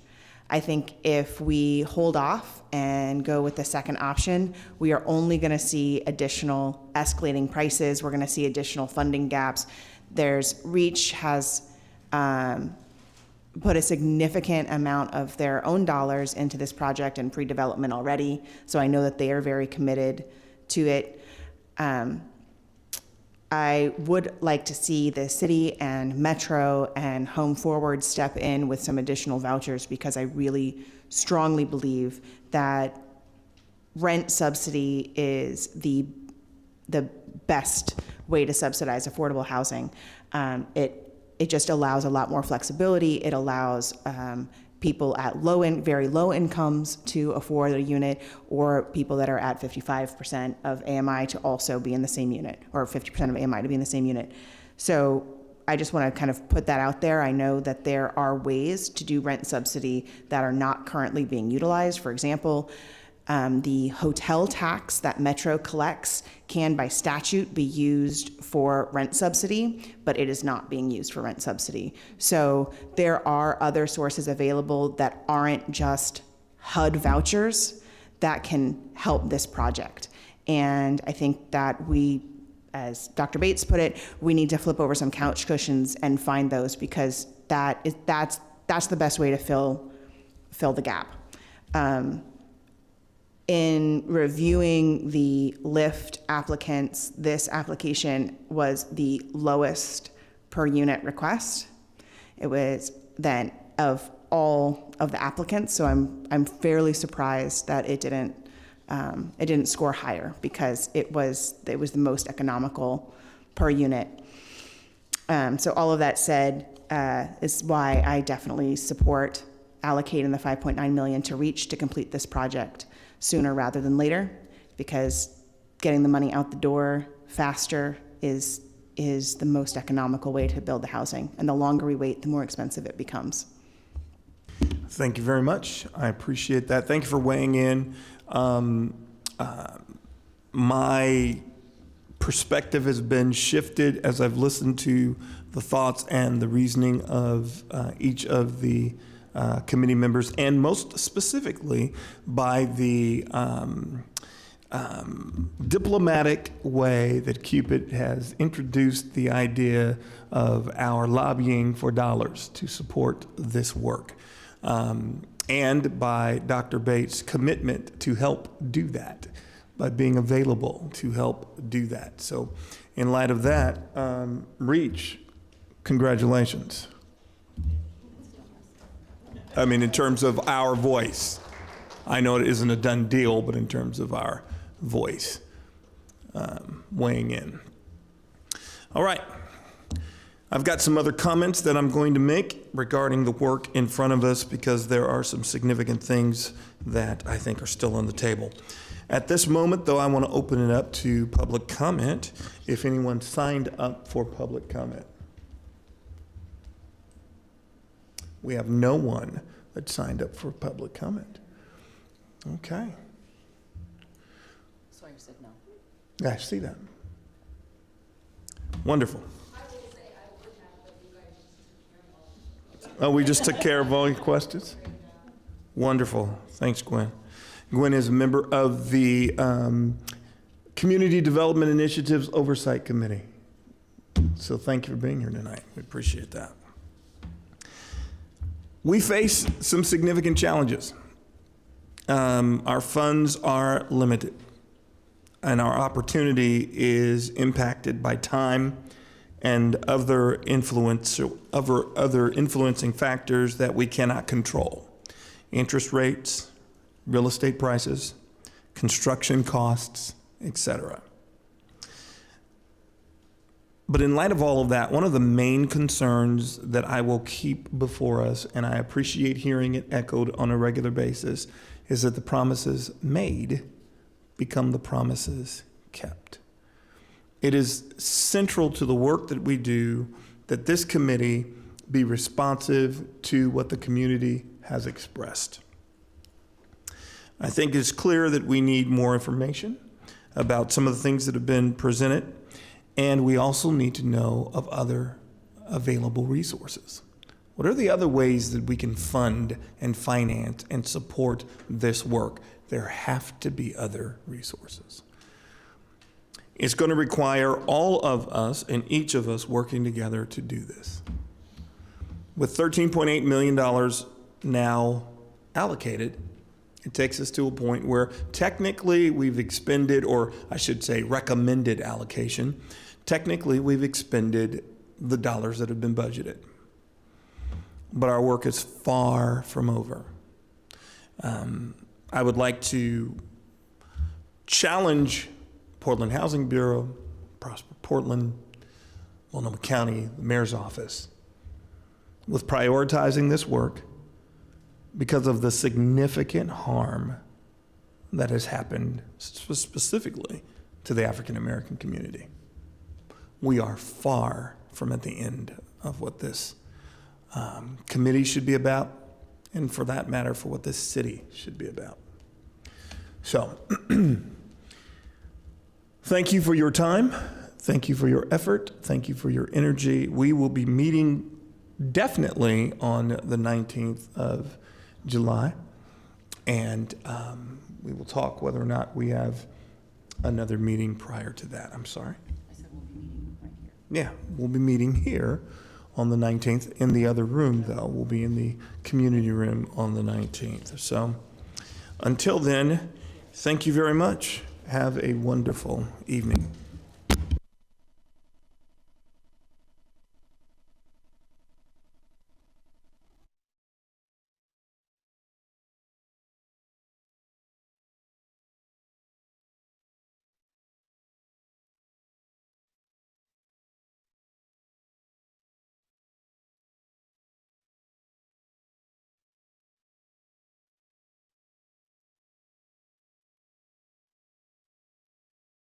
I think if we hold off and go with the second option, we are only going to see additional escalating prices. We're going to see additional funding gaps. REACH has put a significant amount of their own dollars into this project and pre-development already, so I know that they are very committed to it. I would like to see the city and Metro and Home Forward step in with some additional vouchers, because I really strongly believe that rent subsidy is the best way to subsidize affordable housing. It just allows a lot more flexibility. It allows people at very low incomes to afford a unit, or people that are at 55% of AMI to also be in the same unit, or 50% of AMI to be in the same unit. So I just want to kind of put that out there. I know that there are ways to do rent subsidy that are not currently being utilized. For example, the hotel tax that Metro collects can, by statute, be used for rent subsidy, but it is not being used for rent subsidy. So there are other sources available that aren't just HUD vouchers that can help this project. And I think that we, as Dr. Bates put it, we need to flip over some couch cushions and find those, because that's the best way to fill the gap. In reviewing the LIFT applicants, this application was the lowest per unit request. It was then of all of the applicants, so I'm fairly surprised that it didn't score higher, because it was the most economical per unit. So all of that said is why I definitely support allocating the $5.9 million to REACH to complete this project sooner rather than later, because getting the money out the door faster is the most economical way to build the housing. And the longer we wait, the more expensive it becomes. Thank you very much. I appreciate that. Thank you for weighing in. My perspective has been shifted as I've listened to the thoughts and the reasoning of each of the committee members, and most specifically by the diplomatic way that Cupid has introduced the idea of our lobbying for dollars to support this work, and by Dr. Bates' commitment to help do that, by being available to help do that. So in light of that, REACH, congratulations. I mean, in terms of our voice. I know it isn't a done deal, but in terms of our voice, weighing in. All right. I've got some other comments that I'm going to make regarding the work in front of us, because there are some significant things that I think are still on the table. At this moment, though, I want to open it up to public comment, if anyone signed up for public comment. We have no one that signed up for public comment. Okay. Sawyer said no. Yeah, I see that. Wonderful. Oh, we just took care of all your questions? Wonderful. Thanks, Gwen. Gwen is a member of the Community Development Initiatives Oversight Committee. So thank you for being here tonight. We appreciate that. We face some significant challenges. Our funds are limited, and our opportunity is impacted by time and other influencing factors that we cannot control. Interest rates, real estate prices, construction costs, etc. But in light of all of that, one of the main concerns that I will keep before us, and I appreciate hearing it echoed on a regular basis, is that the promises made become the promises kept. It is central to the work that we do that this committee be responsive to what the community has expressed. I think it's clear that we need more information about some of the things that have been presented, and we also need to know of other available resources. What are the other ways that we can fund and finance and support this work? There have to be other resources. It's going to require all of us and each of us working together to do this. With $13.8 million now allocated, it takes us to a point where technically we've expended, or I should say recommended allocation, technically we've expended the dollars that have been budgeted. But our work is far from over. I would like to challenge Portland Housing Bureau, Prosper Portland, Multnomah County, the Mayor's Office, with prioritizing this work because of the significant harm that has happened specifically to the African American community. We are far from at the end of what this committee should be about, and for that matter, for what this city should be about. So, thank you for your time. Thank you for your effort. Thank you for your energy. We will be meeting definitely on the 19th of July, and we will talk whether or not we have another meeting prior to that. I'm sorry. I said we'll be meeting right here. Yeah, we'll be meeting here on the 19th. In the other room, though, we'll be in the community room on the 19th. So until then, thank you very much. Have a wonderful evening.